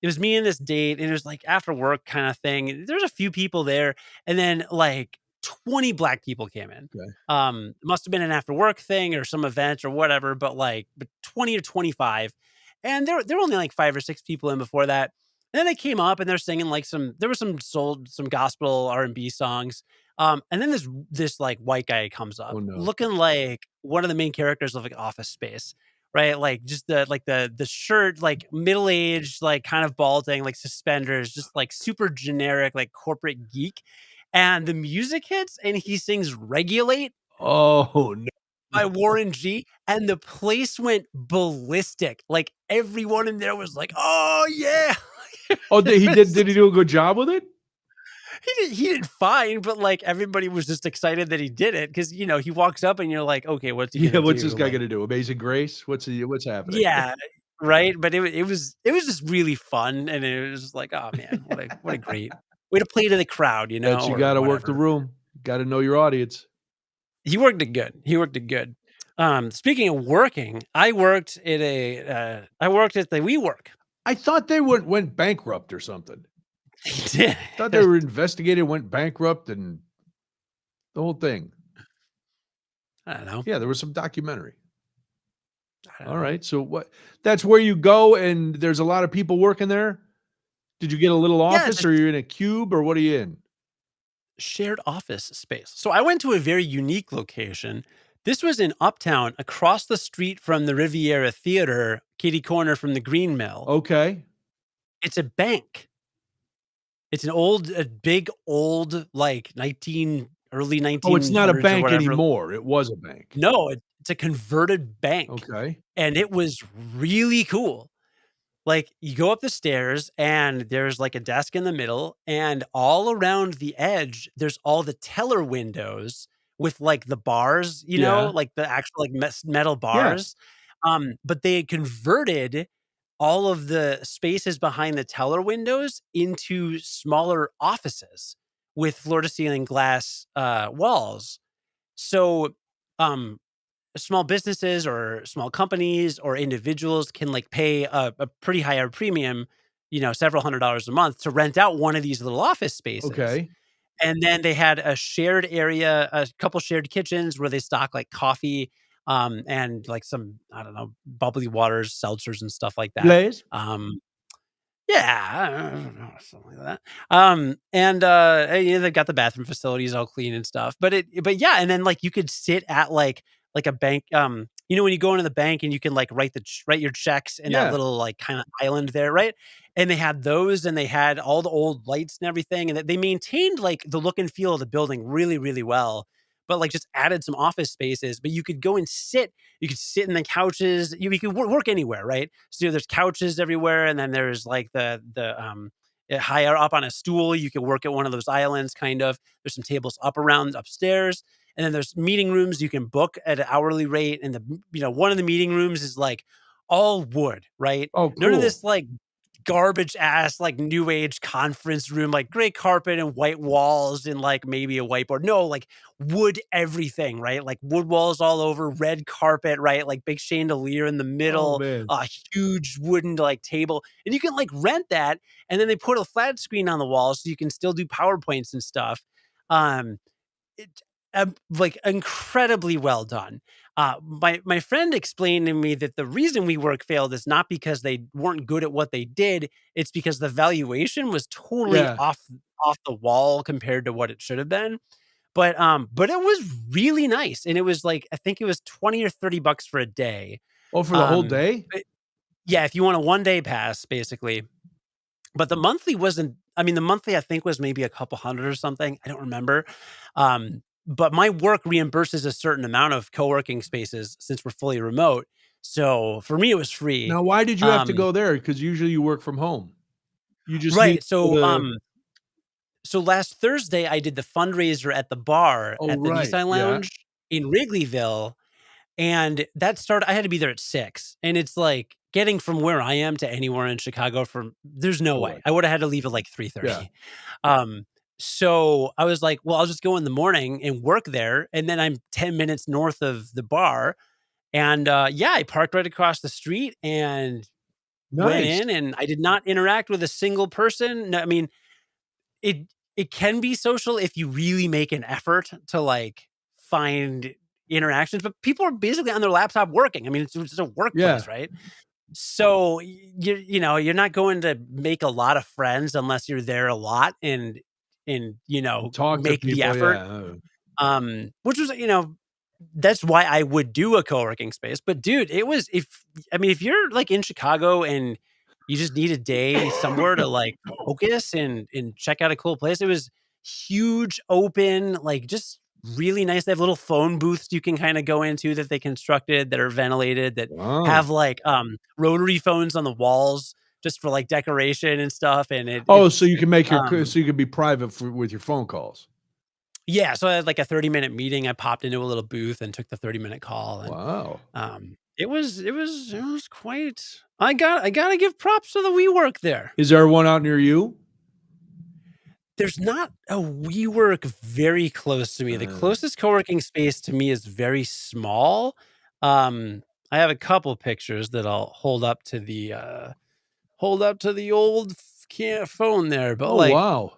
it was me and this date, and it was like after work kind of thing. There's a few people there, and then like 20 black people came in. Okay. It must have been an after work thing or some event or whatever, but 20 or 25. And there were only like 5 or 6 people in before that. And then they came up and they're singing like there was some gospel R&B songs. And then this like white guy comes up Oh no. looking like one of the main characters of like Office Space. Right, like just the shirt, like middle aged, like kind of balding, like suspenders, just like super generic, like corporate geek. And the music hits, and he sings "Regulate" Oh no. by Warren G, and the place went ballistic. Like everyone in there was like, "Oh yeah!" Oh, he It did was- he do a good job with it? he did fine, but like everybody was just excited that he did it because he walks up and you're like, "Okay, what's he Yeah, gonna what's do?" this guy Like, gonna do? Amazing Grace? What's happening? yeah, right. But it was just really fun, and it was just like, oh man, what a great way to play to the crowd, But you or gotta work the whatever. room. Gotta know your audience. He worked it good. He worked it good. Speaking of working, I worked at the WeWork. I thought they went bankrupt or something. He did. I thought they were investigated, went bankrupt, and the whole thing. I don't know. Yeah, there was some documentary. I don't All know. right. So what that's where you go and there's a lot of people working there? Did you get a little Yeah, office or you're in a cube or what are you in? shared office space. So I went to a very unique location. This was in Uptown, across the street from the Riviera Theater, kitty corner from the Green Mill. Okay. It's a bank. It's a big old, like early Oh, it's not a 1900s or bank whatever. anymore. It was a bank. No, it's a converted bank, Okay. and it was really cool. Like, you go up the stairs, and there's, like, a desk in the middle, and all around the edge, there's all the teller windows with, like, the bars, Yeah. like, the actual, like, metal Yeah. bars. But they had converted all of the spaces behind the teller windows into smaller offices with floor-to-ceiling glass, walls. So, um small businesses or small companies or individuals can like pay a pretty higher premium, several $100s a month to rent out one of these little office spaces. Okay. And then they had a shared area, a couple shared kitchens where they stock like coffee, and like some, I don't know, bubbly waters, seltzers and stuff like that. Blaze? Um, yeah, I don't know, something like that. They've got the bathroom facilities all clean and stuff. But yeah, and then like you could sit at like a bank. When you go into the bank and you can like write your checks in that Yeah. little like kind of island there, right? And they had those, and they had all the old lights and everything, and they maintained like the look and feel of the building really, really well. But like just added some office spaces. But you could go and sit. You could sit in the couches. You could work anywhere, right? So there's couches everywhere, and then there's like higher up on a stool. You could work at one of those islands, kind of. There's some tables around upstairs, and then there's meeting rooms you can book at an hourly rate. And one of the meeting rooms is like all wood, right? Oh, None of cool. this like garbage ass, like new age conference room, like gray carpet and white walls and like maybe a whiteboard. No, like wood everything, right? Like wood walls all over, red carpet, right? Like big chandelier in the Oh middle, man. a huge wooden like table. And you can like rent that. And then they put a flat screen on the wall so you can still do PowerPoints and stuff. Um, it, like incredibly well done. My friend explained to me that the reason WeWork failed is not because they weren't good at what they did. It's because the valuation was totally Yeah. off the wall compared to what it should have been. But it was really nice, and it was like I think it was 20 or $30 for a day. Oh, for the whole Um, day? but yeah, if you want a 1-day pass, basically. But the monthly wasn't I mean, the monthly I think was maybe a couple hundred or something, I don't remember. But my work reimburses a certain amount of co-working spaces since we're fully remote. So, for me, it was free. Now, why did you have to Um go there? Because usually you work from home. You just need Right, so, the so last Thursday, I did the fundraiser at the bar oh, at the right. Nissan Yeah. Lounge in Wrigleyville, and that started I had to be there at 6, and it's like getting from where I am to anywhere in Chicago from there's no way. Correct. I woulda had to leave at, like, Yeah. 3:30. Um, so I was like, "Well, I'll just go in the morning and work there, and then I'm 10 minutes north of the bar." And, yeah, I parked right across the street and went Nice. in, and I did not interact with a single person. No, I mean, it it can be social if you really make an effort to, like, find interactions, but people are basically on their laptop working. I mean, it's a Yeah. workplace, right? So, you're not going to make a lot of friends unless you're there a lot and, Talk to make the people, effort. yeah. Which was, that's why I would do a co-working space. But dude, it was if you're like in Chicago and you just need a day somewhere to like focus and check out a cool place, it was huge, open, like just really nice. They have little phone booths you can kind of go into that they constructed that are ventilated that have Wow. like rotary phones on the walls just for like decoration and stuff. And Oh, so you can make your um so you can be private with your phone calls. yeah, so I had like a 30-minute meeting. I popped into a little booth and took the 30-minute call and Wow. it was quite I gotta give props to the WeWork there. Is there one out near you? There's not a WeWork very close to me. The Uh, closest co-working space to me is very small. Um, I have a couple pictures that I'll hold up to the old can't phone there, but oh, like wow.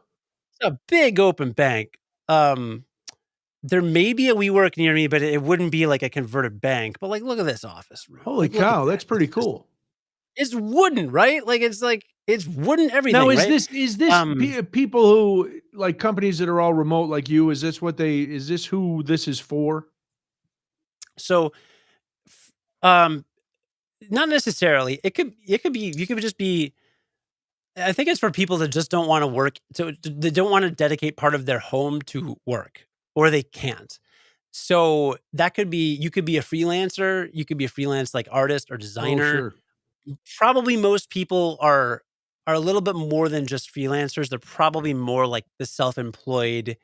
it's a big open bank. Um, there may be a WeWork near me, but it wouldn't be like a converted bank. But like, look at this office room. Holy Like, look at cow, that. that's pretty cool. It's wooden, right? Like it's wooden Now everything, right? is this Um, people who like companies that are all remote like you, is this who this is for? so f- um not necessarily. It could be you could just be I think it's for people that just don't want to work they don't want to dedicate part of their home to work or they can't. So that could be you could be a freelancer, you could be a freelance like artist or Oh, designer. sure. Probably most people are a little bit more than just freelancers. They're probably more like the self-employed,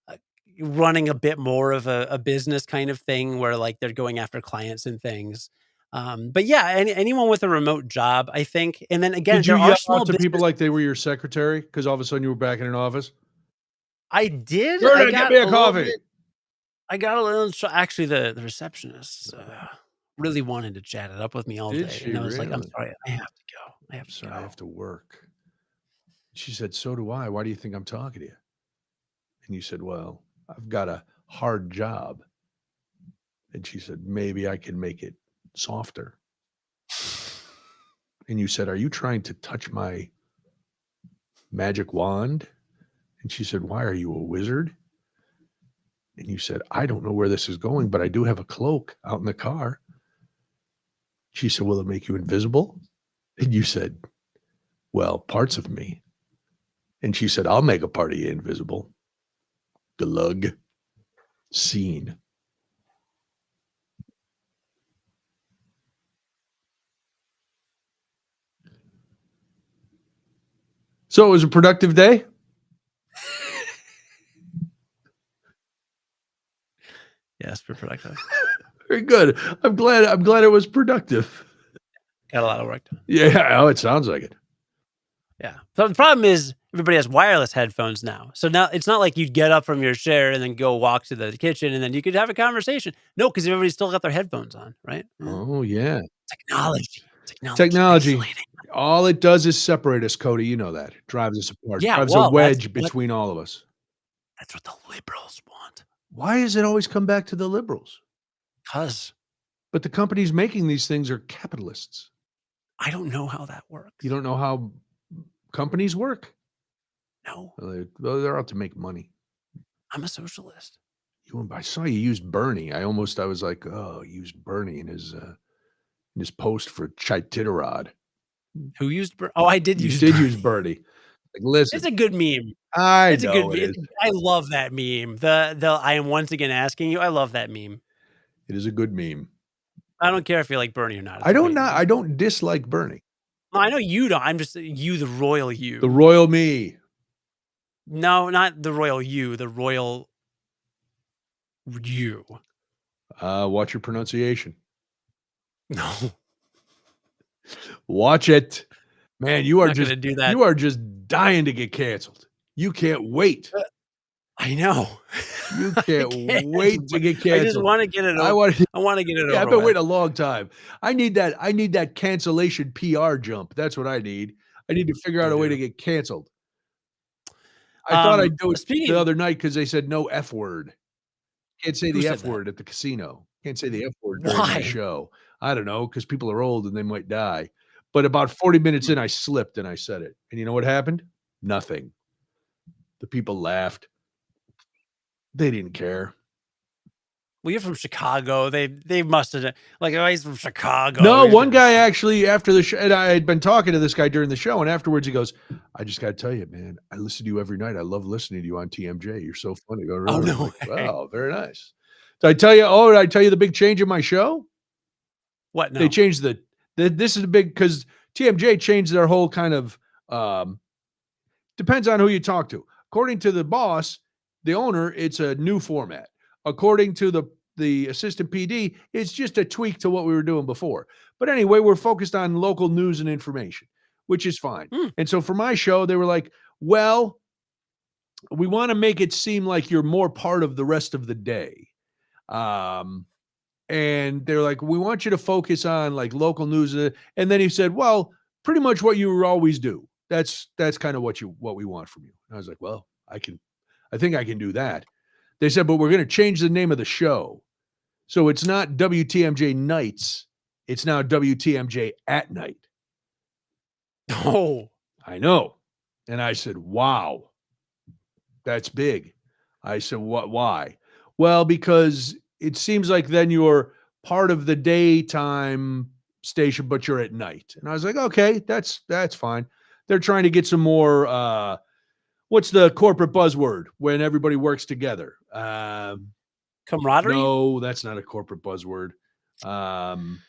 uh, running a bit more of a business kind of thing where like they're going after clients and things. But yeah, anyone with a remote job, I think. And then again, Did you there are yell small out to people business. like they were your secretary? Because all of a sudden you were back in an office? I did. "Gerda, get me a coffee." I got a little. Actually, the receptionist really wanted to chat it up with me all Did day, she and I was like, "I'm really? sorry, I have to go. I have "I'm to sorry, I go." have to work." She said, "So do I. Why do you think I'm talking to you?" And you said, "Well, I've got a hard job." And she said, "Maybe I can make it softer." And you said, "Are you trying to touch my magic wand?" And she said, "Why, are you a wizard?" And you said, "I don't know where this is going, but I do have a cloak out in the car." She said, "Will it make you invisible?" And you said, "Well, parts of me." And she said, "I'll make a part of you invisible." Glug. Scene. So it was a productive day? Yes, for productive. Very good. I'm glad it was productive. Got a lot of work done. Yeah, oh, it sounds like it. Yeah. So the problem is everybody has wireless headphones now. So now it's not like you'd get up from your chair and then go walk to the kitchen and then you could have a conversation. No, because everybody's still got their headphones on, right? Yeah. Oh, yeah. Technology, Technology. isolating. All it does is separate us, Cody. You know that. It drives us apart, Yeah, drives a well, wedge between all of us. that's what the liberals want. Why does it always come back to the liberals? 'Cause But the companies making these things are capitalists. I don't know how that You works. don't know how companies work? No, Well, they're out to make money. I'm a socialist. I saw you use Bernie. I was like, "Oh, use Bernie in his post for Chitterod." Who used Oh, I did You use did use Bernie. Bernie. Like, It's listen, a good meme. I It's a good know it meme. is. I love that meme. The I am once again asking you. I love that meme. It is a good meme. I don't care if you like Bernie or not. It's a great I meme. don't dislike Bernie. No, I know you don't. I'm just you, the royal The you. royal me. No, not the royal you. The royal you. Watch your pronunciation. No, Watch it. Man, I'm not gonna do that. you are just dying to get canceled. You can't wait. I know. You I can't can't, wait to but get I just canceled. want to get it. I want I want to get it Yeah, I've over been with. waiting a long time. I need that cancellation PR jump. That's what I need. I need to figure out You a way to do. get canceled. I thought I'd do it the Speaking. other night because they said no F word. Can't say Who the said F that? word at the casino. Can't say the F word during my Why? show. I don't know because people are old and they might die. But about 40 minutes Hmm. in, I slipped and I said it. And you know what happened? Nothing. The people laughed. They didn't care. Well, you're from Chicago. They must have like, oh, he's from Chicago. No, You're one gonna guy say actually after the show, and I had been talking to this guy during the show, and afterwards he goes, "I just got to tell you, man, I listen to you every night. I love listening to you on TMJ. You're so funny." Going, oh, really? I'm no like, way. "Wow, very nice." Did I tell you? Oh, did I tell you the big change in my show? What? They No. changed this is a big because TMJ changed their whole kind of um, depends on who you talk to. According to the boss, the owner, it's a new format. According to the assistant PD, it's just a tweak to what we were doing before. But anyway, we're focused on local news and information, which is fine. Hmm. And so for my show, they were like, "Well, we want to make it seem like you're more part of the rest of the day." Um, and they're like, "We want you to focus on like local news." And then he said, "Well, pretty much what you always do. That's kind of what we want from you." And I was like, "Well, I think I can do that." They said, "But we're going to change the name of the show, so it's not WTMJ Nights. It's now WTMJ at Night." Oh. I know, and I said, "Wow, that's big." I said, "What? Why?" Well, because it seems like then you're part of the daytime station, but you're at night. And I was like, "Okay, that's fine." They're trying to get some more. What's the corporate buzzword when everybody works together? Camaraderie? No, that's not a corporate buzzword. Um,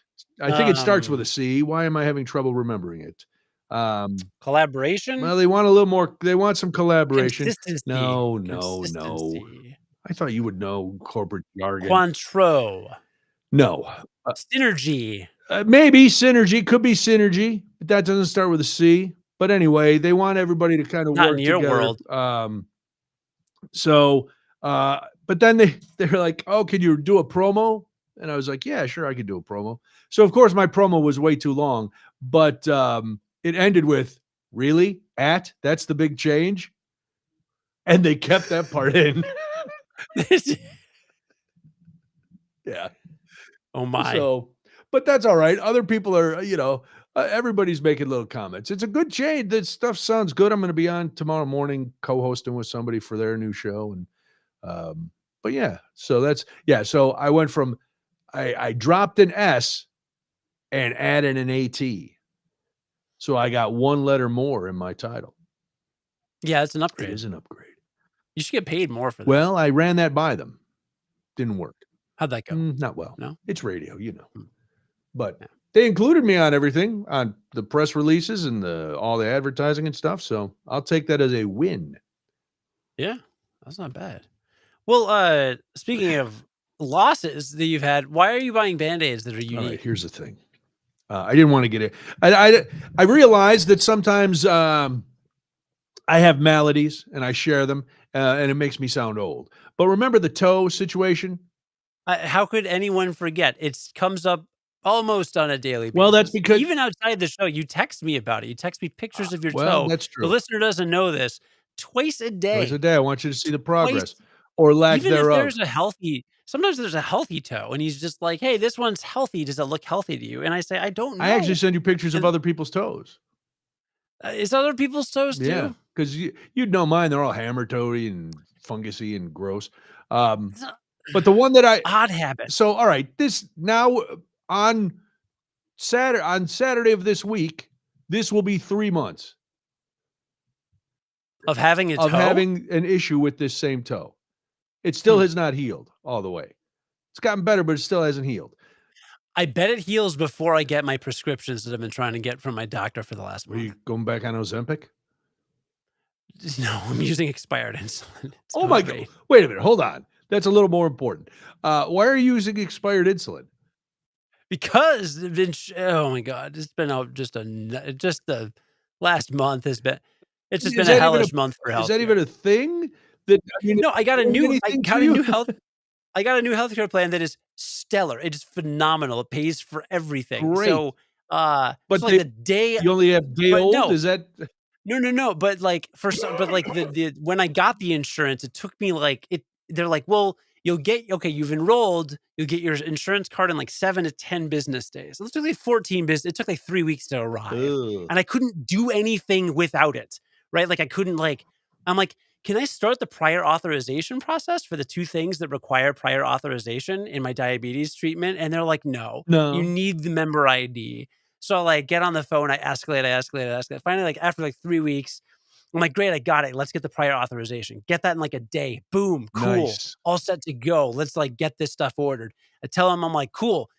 I think it starts with a Um, C. Why am I having trouble remembering it? Um, Collaboration? well, they want a little more. They want some collaboration. Consistency. No, no, no. Consistency. I thought you would know corporate jargon. Cointreau. No. Synergy. Maybe synergy, could be synergy, but that doesn't start with a C. But anyway, they want everybody to kind of Not in work your together. world. So, but then they're like, "Oh, can you do a promo?" And I was like, "Yeah, sure, I could do a promo." So of course my promo was way too long, but it ended with, "Really? At? That's the big change?" And they kept that part in. Yeah. Oh my. So, but that's all right. Other people are, everybody's making little comments. It's a good change. This stuff sounds good. I'm going to be on tomorrow morning co-hosting with somebody for their new show. And, but yeah, so yeah. So I went from, I dropped an S and added an AT. So I got one letter more in my title. Yeah, it's an It upgrade. is an upgrade. You should get paid more for that. Well, I ran that by them. Didn't work. How'd that go? Not well. No? It's radio, Hmm, but yeah. they included me on everything, on the press releases and all the advertising and stuff. So I'll take that as a win. Yeah, that's not bad. Well, speaking of losses that you've had, why are you buying Band-Aids that are All right, unique? here's the thing. I didn't want to get it. I realized that sometimes I have maladies and I share them, and it makes me sound old. But remember the toe situation? How could anyone forget? It comes up almost on a daily Well, that's basis. because Even outside the show, you text me about it. You text me pictures of your well, toe. that's The true. listener doesn't know this. Twice a Twice a day. day, I want you to see the Twice. progress or lack Even if thereof. there's a healthy sometimes there's a healthy toe and he's just like, "Hey, this one's healthy. Does it look healthy to you?" And I say, "I don't I actually know." send you pictures of And other people's toes. is other people's toes Yeah, too? because you'd know mine, they're all hammer-toey and fungusy and gross. Um, It's a but the one that I odd habit so, all right, this now on Saturday of this week, this will be 3 months of having a of toe? having an issue with this same toe. It still Hmm. has not healed all the way. It's gotten better, but it still hasn't healed. I bet it heals before I get my prescriptions that I've been trying to get from my doctor for the last Are you month. going back on Ozempic? No, I'm using expired insulin. It's Oh going my god! great. Wait a minute, hold on. That's a little more important. Why are you using expired insulin? Because they've been oh my god, it's been out just the last month has been it's just Is been a that even a hellish month for is that healthcare. even a thing? That I mean, is No, it doing anything to you? I got a new healthcare plan that is stellar. It is phenomenal. It pays for everything. Great, So but like they the day you only have day but old? no, Is that no, but, like, for some but, like, the when I got the insurance, it took me, like they're like, "Well, you've enrolled, you'll get your insurance card in, like, 7 to 10 business days." So it took, like, 14 business it took, like, 3 weeks to arrive, ugh, and I couldn't do anything without it, right? Like, I couldn't, like I'm like, "Can I start the prior authorization process for the 2 things that require prior authorization in my diabetes treatment?" And they're like, "No, you no, need the member ID." So, like, get on the phone, I escalate. Finally, like, after, like, 3 weeks, I'm like, "Great, I got it. Let's get the prior authorization." Get that in, like, a day. Boom, cool. nice, All set to go. Let's, like, get this stuff ordered. I tell him, I'm like, "Cool.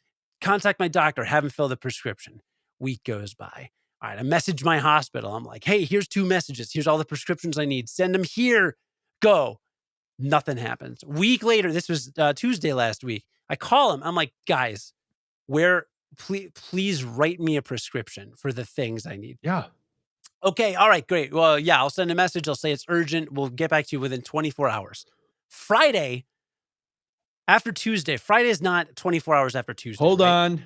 Contact my doctor, have him fill the prescription." Week goes by. Alright, I message my hospital. I'm like, "Hey, here's 2 messages. Here's all the prescriptions I need. Send them here. Go." Nothing happens. Week later, this was, Tuesday last week. I call him. I'm like, "Guys, where please write me a prescription for the things I need." yeah. Okay, all right, great. Well, yeah, I'll send a message. I'll say it's urgent. We'll get back to you within 24 hours. Friday after Tuesday. Friday is not 24 hours after Tuesday, Hold right? on.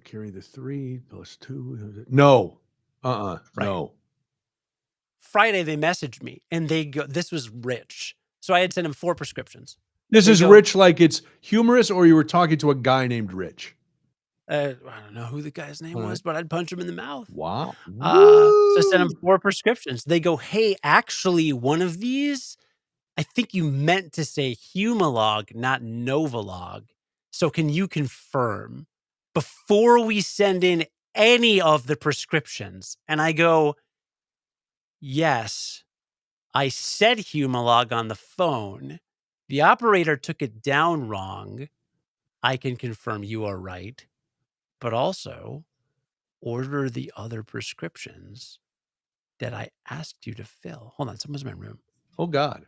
Carry the 3 plus 2. No. Right. No. Friday they messaged me and they go this was Rich. So I had sent him 4 prescriptions. This They is go, Rich like it's humorous or you were talking to a guy named Rich? I don't know who the guy's name Alright. was, but I'd punch him in the mouth. Wow. So I sent him Woo! 4 prescriptions. They go, "Hey, actually, one of these I think you meant to say Humalog, not Novolog. So can you confirm before we send in any of the prescriptions?" And I go, "Yes, I said Humalog on the phone. The operator took it down wrong. I can confirm you are right, but also order the other prescriptions that I asked you to fill." Hold on, someone's in my room. Oh god.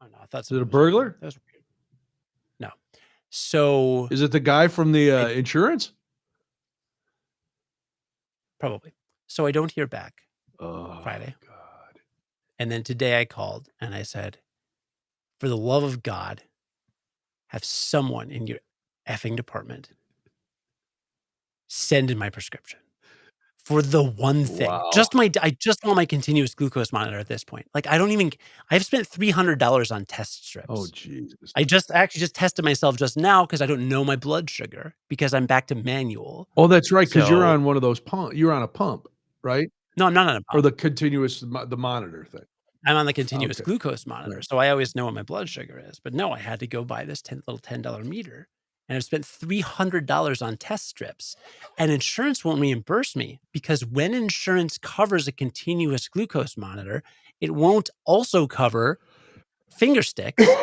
Oh, no, I thought Is it a someone was in my room. burglar? That was weird. No. So Is it the guy from the, I insurance? probably. So I don't hear back Oh Friday. god. And then today I called and I said, "For the love of God, have someone in your effing department send in my prescription for the one thing." Wow. I just want my continuous glucose monitor at this point. Like, I don't even I've spent $300 on test Oh, strips. Jesus. I actually just tested myself just now because I don't know my blood sugar because I'm back to manual. Oh, that's right. Because 'cause you're So on one of those you're on a pump, right? no, I'm not on a Or pump. the continuous the monitor thing? I'm on the continuous Okay. glucose monitor, Right. so I always know what my blood sugar is. But no, I had to go buy this $10 meter, and I've spent $300 on test strips, and insurance won't reimburse me because when insurance covers a continuous glucose monitor, it won't also cover finger sticks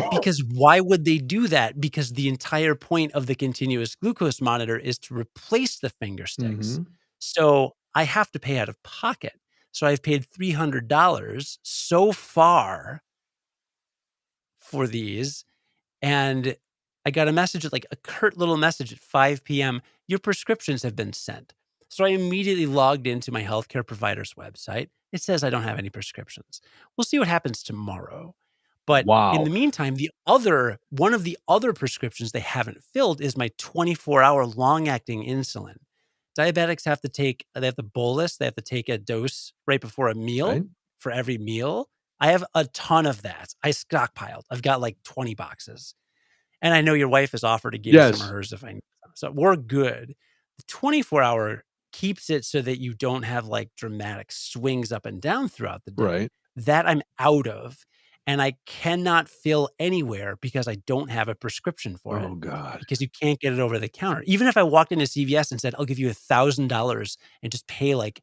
because why would they do that? Because the entire point of the continuous glucose monitor is to replace the finger sticks. Mhm. So I have to pay out of pocket. So I've paid $300 so far for these. And I got a message like a curt little message at 5 p.m. Your prescriptions have been sent. So I immediately logged into my healthcare provider's website. It says I don't have any prescriptions. We'll see what happens tomorrow. But in Wow. the meantime, one of the other prescriptions they haven't filled is my 24-hour long-acting insulin. Diabetics they have to bolus, they have to take a dose right before a meal Right? for every meal. I have a ton of that. I stockpiled. I've got like 20 boxes. And I know your wife has offered to give you some of Yes. hers if I need some. So we're good. The 24-hour keeps it so that you don't have like dramatic swings up and down throughout the day. Right. That I'm out of. And I cannot fill anywhere because I don't have a prescription for it Oh God. because you can't get it over the counter. Even if I walked into CVS and said, I'll give you $1,000 and just pay like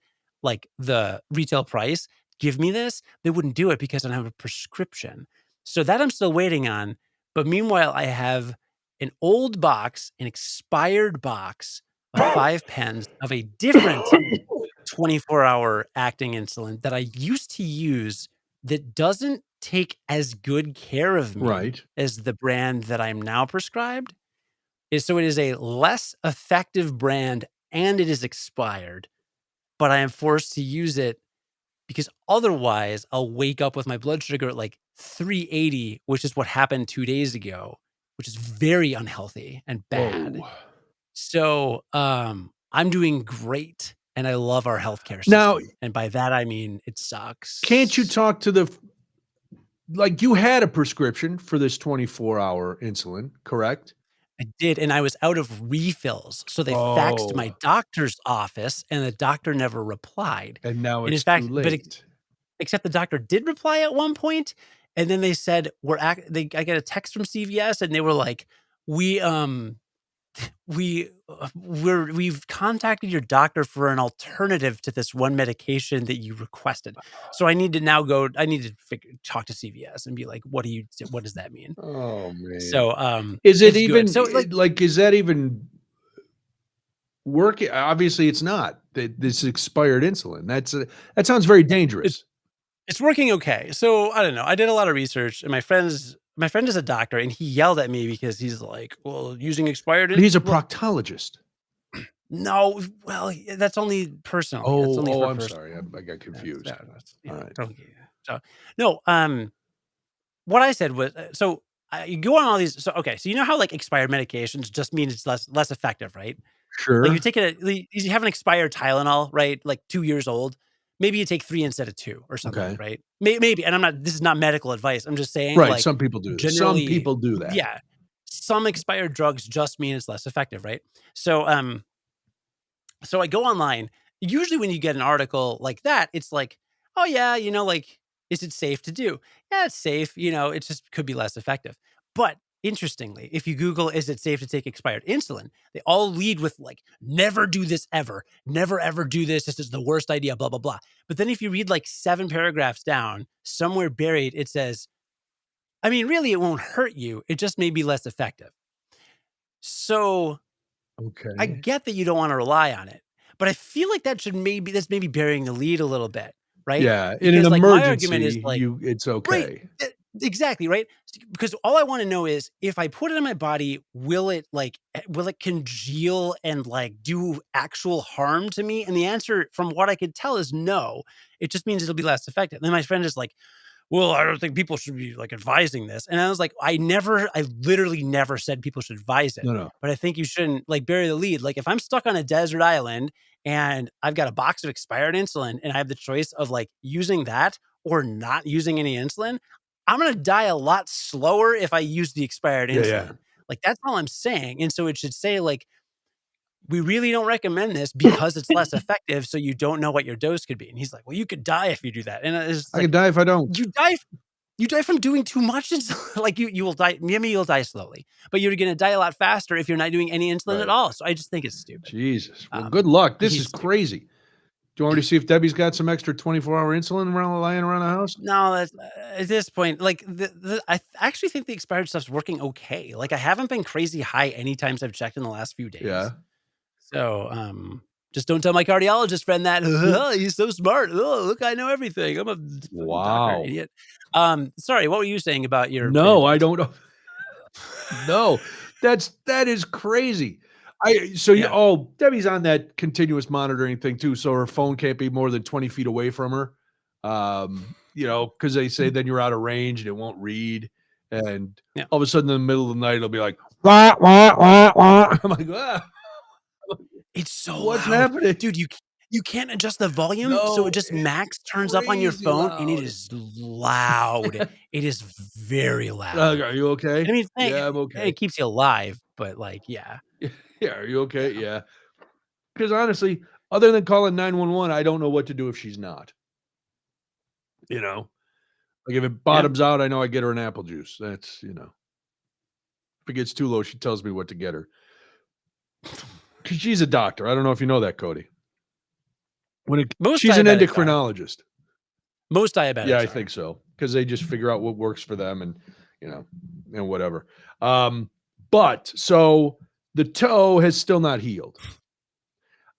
the retail price, give me this, they wouldn't do it because I don't have a prescription. So that I'm still waiting on. But meanwhile, I have an old box, an expired box of 5 pens of a different 24-hour acting insulin that I used to use that doesn't take as good care of me Right. as the brand that I'm now prescribed. So it is a less effective brand and it is expired, but I am forced to use it because otherwise I'll wake up with my blood sugar at like 380, which is what happened 2 days ago, which is very unhealthy and bad. Whoa. So, I'm doing great, and I love our healthcare Now, system, and by that, I mean it can't you sucks. talk to like you had a prescription for this 24-hour insulin, correct? I did, and I was out of refills, so they faxed my Oh, doctor's office, and the doctor never replied, and now and in it's too fact late. except the doctor did reply at one point, and then they said, I got a text from CVS, and they were like, "We, we've contacted your doctor for an alternative to this one medication that you requested. So I need to now talk to CVS and be like, what does that mean?" Oh, man. So, Is it it's good. even So like, like, is that even working? Obviously, it's not. This expired insulin. That sounds very it, dangerous. it's working okay. So I don't know. I did a lot of research and my friend is a doctor and he yelled at me because he's like, well, using expired But he's a well, proctologist. no, well, that's only personally. That's only Oh, for I'm personal. sorry. I got confused. That's, All right. don't get so no. What I said was, you go on all these. So okay, so you know how like expired medications just mean it's less effective, right? Like you Sure. take you have an expired Tylenol, right? Like 2 years old. Maybe you take 3 instead of 2 or something, Okay. right? Maybe, and this is not medical advice. I'm just saying, Right. like Some people do this. Some generally, people do that. yeah, some expired drugs just mean it's less effective, right? So, so I go online. Usually when you get an article like that, it's like, "Oh, yeah, like, is it safe to do?" Yeah, it's safe, it just could be less effective. But interestingly, if you Google, "Is it safe to take expired insulin?" They all lead with like, "Never do this ever. Never ever do this. This is the worst idea, blah, blah, blah." But then if you read like 7 paragraphs down, somewhere buried, it says, "I mean, really, it won't hurt you. It just may be less effective." So I Okay. get that you don't wanna rely on it, but I feel like that's maybe burying the lead a little bit, right? Yeah. In an Because, like, my argument is emergency, like it's right, okay. exactly, right? Because all I wanna know is if I put it in my body, will it congeal and, like, do actual harm to me? And the answer from what I could tell is no. It just means it'll be less effective. Then my friend is like, "Well, I don't think people should be, like, advising this." And I was like, I literally never said people should advise it, No, no. but I think you shouldn't, like, bury the lead. Like, if I'm stuck on a desert island and I've got a box of expired insulin and I have the choice of, like, using that or not using any insulin, I'm gonna die a lot slower if I use the expired Yeah, yeah. insulin. Like, that's all I'm saying, and so it should say, like, "We really don't recommend this because it's less effective, so you don't know what your dose could be." And he's like, "Well, you could die if you do that." And it's I could like, die if I don't. you die from doing too much insulin. Like you will die. Maybe you'll die slowly, but you're going to die a lot faster if you're not doing any insulin at Right. all. So I just think it's stupid. Jesus. Well, good luck. This is He's stupid. crazy. Do you want me to see if Debbie's got some extra 24-hour insulin lying around the house? No, that's at this point, like actually think the expired stuff's working okay. Like I haven't been crazy high any times I've checked in the last few days. Yeah. So just don't tell my cardiologist friend that. "Oh, he's so smart. Oh, look, I know everything. I'm a fucking doctor, Wow. idiot." Sorry, what were you saying about your No, I panties? don't know. No. That is crazy. Yeah. Debbie's on that continuous monitoring thing too, so her phone can't be more than 20 feet away from her. Because they say then you're out of range and it won't read. And Yeah. all of a sudden in the middle of the night, it'll be like, wah, wah, wah, wah. I'm like, It's so what's loud. happening? Dude, you can't adjust the volume, so it No, just it's max turns up on your crazy phone, and it loud. is loud. It is very loud. Are you okay? I mean, Yeah, I'm it okay. keeps you alive, but, like, yeah. Yeah, are you okay? Yeah. Yeah. Because honestly, other than calling 911, I don't know what to do if she's not. You know? Like, if it Yeah. bottoms out, I know I get her an apple juice. If it gets too low, she tells me what to get her. Because she's a doctor. I don't know if you know that, Cody. Most She's an diabetics are. endocrinologist. Most Yeah, diabetics I are. think so. Because they just figure out what works for them you know, and whatever. So the toe has still not healed.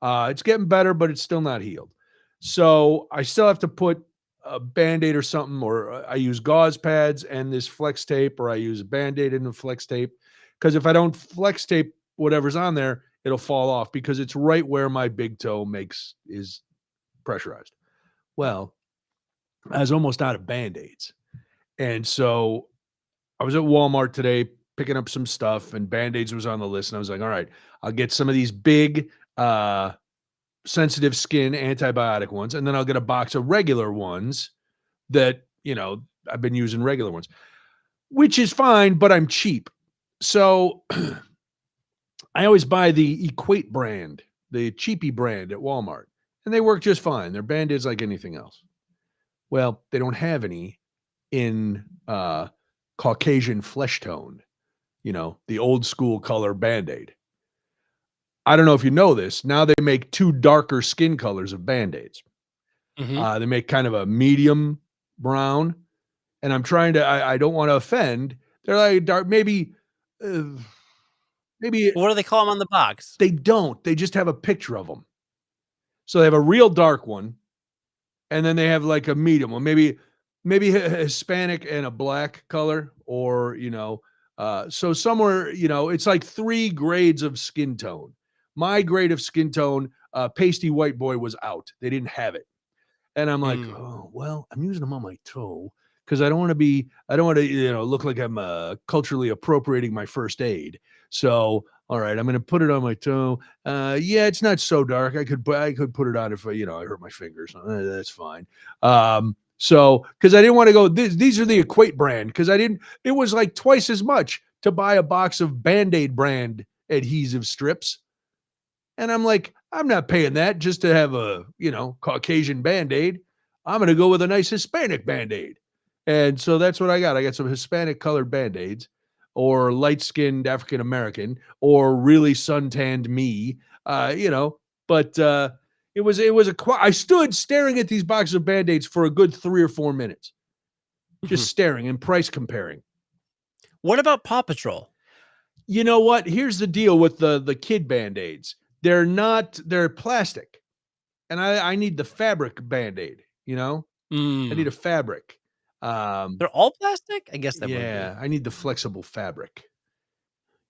It's getting better, but it's still not healed. So I still have to put a Band-Aid or something, or I use gauze pads and this flex tape, or I use a Band-Aid and a flex tape. Because if I don't flex tape whatever's on there, it'll fall off because it's right where my big toe is pressurized. Well, I was almost out of Band-Aids. And so I was at Walmart today picking up some stuff, and Band-Aids was on the list. And I was like, all right, I'll get some of these big sensitive skin antibiotic ones, and then I'll get a box of regular ones that, I've been using regular ones, which is fine, but I'm cheap. So I always buy the Equate brand, the cheapy brand at Walmart, and they work just fine. They're Band-Aids like anything else. Well, they don't have any in Caucasian flesh tone, the old school color Band-Aid. I don't know if you know this. Now they make two darker skin colors of Band-Aids. Mhm. They make kind of a medium brown, and I don't want to offend. They're like dark, uh, maybe What do they call them on the box? they don't. They just have a picture of them. So they have a real dark one, and then they have like a medium one, maybe Hispanic and a black color, or so somewhere, it's like 3 grades of skin tone. My grade of skin tone, pasty white boy, was out. They didn't have it. And I'm like, Mm. oh, well, I'm using them on my toe because I don't want to, look like I'm culturally appropriating my first aid. So, all right, I'm going to put it on my toe. Yeah, it's not so dark. I could put it on if I hurt my fingers. That's fine. So, because I didn't want to go, these are the Equate brand, because it was like twice as much to buy a box of Band-Aid brand adhesive strips. And I'm like, I'm not paying that just to have a, Caucasian Band-Aid. I'm going to go with a nice Hispanic Band-Aid. And so that's what I got. I got some Hispanic colored Band-Aids, or light-skinned African American, or really suntanned me, but I stood staring at these boxes of Band-Aids for a good 3 or 4 minutes, just Mhm. staring and price comparing. What about Paw Patrol? You know what? Here's the deal with the kid Band-Aids. They're plastic. And I need the fabric Band-Aid, I need Mm. a fabric. Um, They're all plastic? I guess they would be. yeah, I need the flexible fabric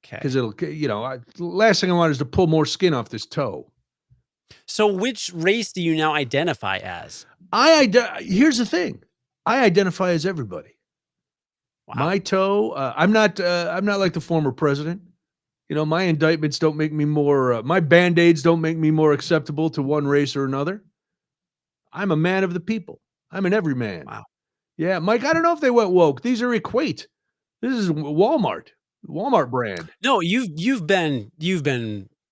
because Okay. it'll, last thing I want is to pull more skin off this toe. So which race do you now identify as? Here's the thing. I identify as everybody. Wow. My toe, I'm not like the former president. My indictments don't make me more, my Band-Aids don't make me more acceptable to one race or another. I'm a man of the people. I'm an everyman. Wow. Yeah, Mike, I don't know if they went woke. These are Equate. This is Walmart brand. No, you've been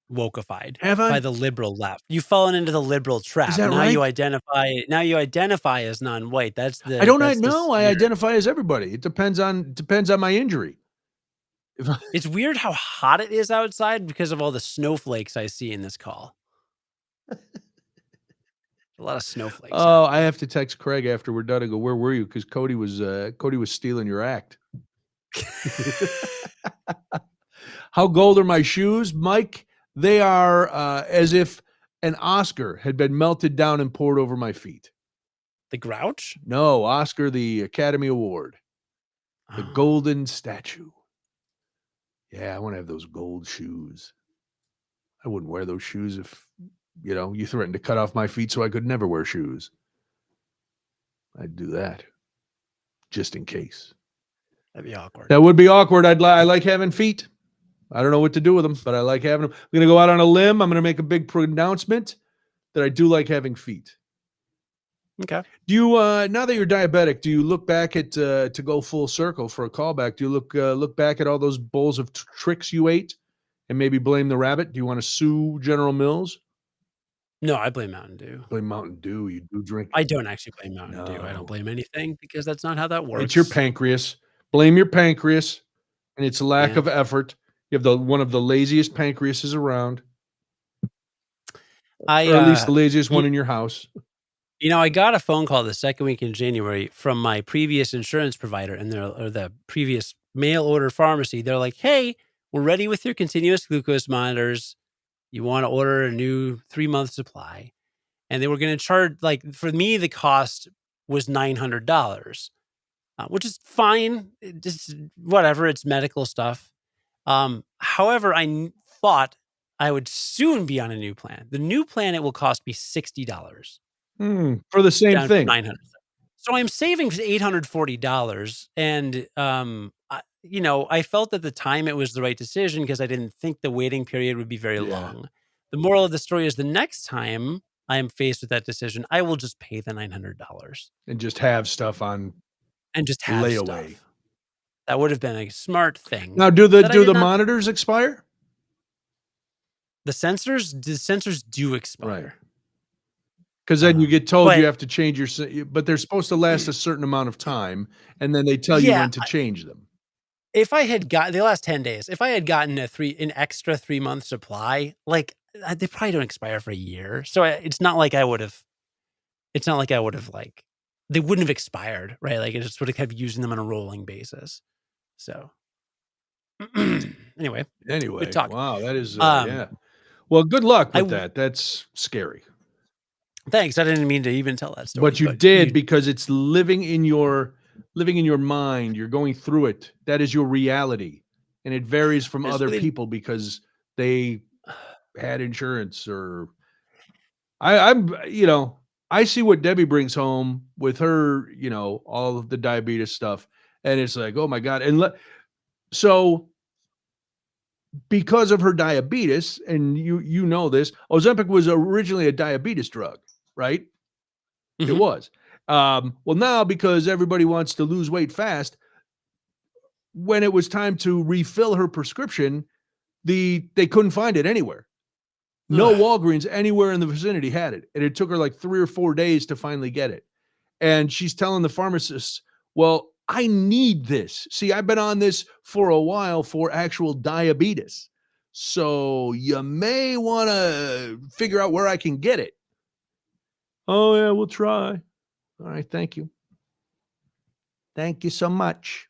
wokeified Have by I? the liberal left. You've fallen into the liberal Is trap. that right? Now you identify as non-white. I don't That's the know. I spirit. identify as everybody. It depends on my injury. If I, It's weird how hot it is outside because of all the snowflakes I see in this call. A lot of snowflakes oh, out. I have to text Craig after we're done and go, "Where were you?" Because Cody was stealing your act. How gold are my shoes, Mike? They are as if an Oscar had been melted down and poured over my feet. The Grouch? No, Oscar, the Academy Award, the Oh. golden statue. Yeah, I want to have those gold shoes. I wouldn't wear those shoes if, you threatened to cut off my feet so I could never wear shoes. I'd do that just in case. That'd be awkward. That would be awkward. I like having feet. I don't know what to do with them, but I like having them. I'm going to go out on a limb. I'm going to make a big pronouncement that I do like having feet. Okay. Do you now that you're diabetic, do you look back at to go full circle for a callback? Do you look back at all those bowls of tricks you ate and maybe blame the rabbit? Do you want to sue General Mills? No, I blame Mountain Dew. Blame Mountain Dew. You do drink. I don't actually blame Mountain Dew. I don't No, blame anything because that's not how that it's your works. pancreas. Blame your pancreas and its lack Yeah. of effort. You have one of the laziest pancreases around, or at least the laziest one in your house. I got a phone call the second week in January from my previous insurance provider and the previous mail order pharmacy. They're like, "Hey, we're ready with your continuous glucose monitors. You want to order a new 3-month supply?" And they were going to charge, like, for me, the cost was $900, which is fine. Just whatever. It's medical stuff. However, thought I would soon be on a new plan. The new plan, it will cost me $60. For the same Down from thing. 900. So I'm saving $840, and, I felt at the time it was the right decision because I didn't think the waiting period would be very Yeah. long. The moral of the story is the next time I am faced with that decision, I will just pay the $900 And just have stuff on and just have layaway. stuff. That would have been a smart thing. Now, do that I did the not. monitors expire? The sensors do expire. Right. Because then you get told but you have to change but they're supposed to last a certain amount of time, and then they tell you Yeah, when to change them. if I had got the last 10 days, if I had gotten an extra 3-month supply, like, they probably don't expire for a year. So it's not like I would have, like, they wouldn't have expired, right? Like, I just would have kept using them on a rolling basis. So anyway, good talk. Wow, that is, Um, yeah. Well, good luck I with w- that. That's scary. Thanks. I didn't mean to even tell that story, But you but did because it's living in your mind. You're going through it. That is your reality. And it varies from I just other really, people because they had insurance or I see what Debbie brings home with her, all of the diabetes stuff. And it's like, oh my God. So because of her diabetes, and you know this, Ozempic was originally a diabetes drug, right? It Mhm. was. Well, now because everybody wants to lose weight fast, when it was time to refill her prescription, they couldn't find it anywhere. No Ugh. Walgreens anywhere in the vicinity had it, and it took her like 3 or 4 days to finally get it. And she's telling the pharmacist, "Well, I need this. See, I've been on this for a while for actual diabetes. So you may want to figure out where I can get it." "Oh, yeah, we'll try." "All right, thank you. Thank you so much."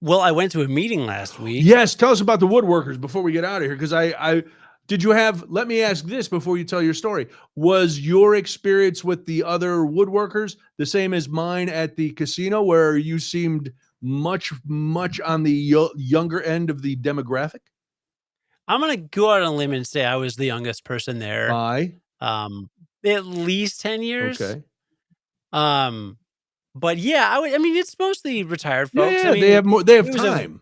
Well, I went to a meeting last week. Yes, tell us about the woodworkers before we get out of here. Because I did you have? Let me ask this before you tell your story. Was your experience with the other woodworkers the same as mine at the casino, where you seemed much on the younger end of the demographic? I'm gonna go out on a limb and say I was the youngest person there. By At least 10 years. okay, Um, but yeah, I mean, it's mostly retired folks. I yeah, they mean, have more. They have it was a time.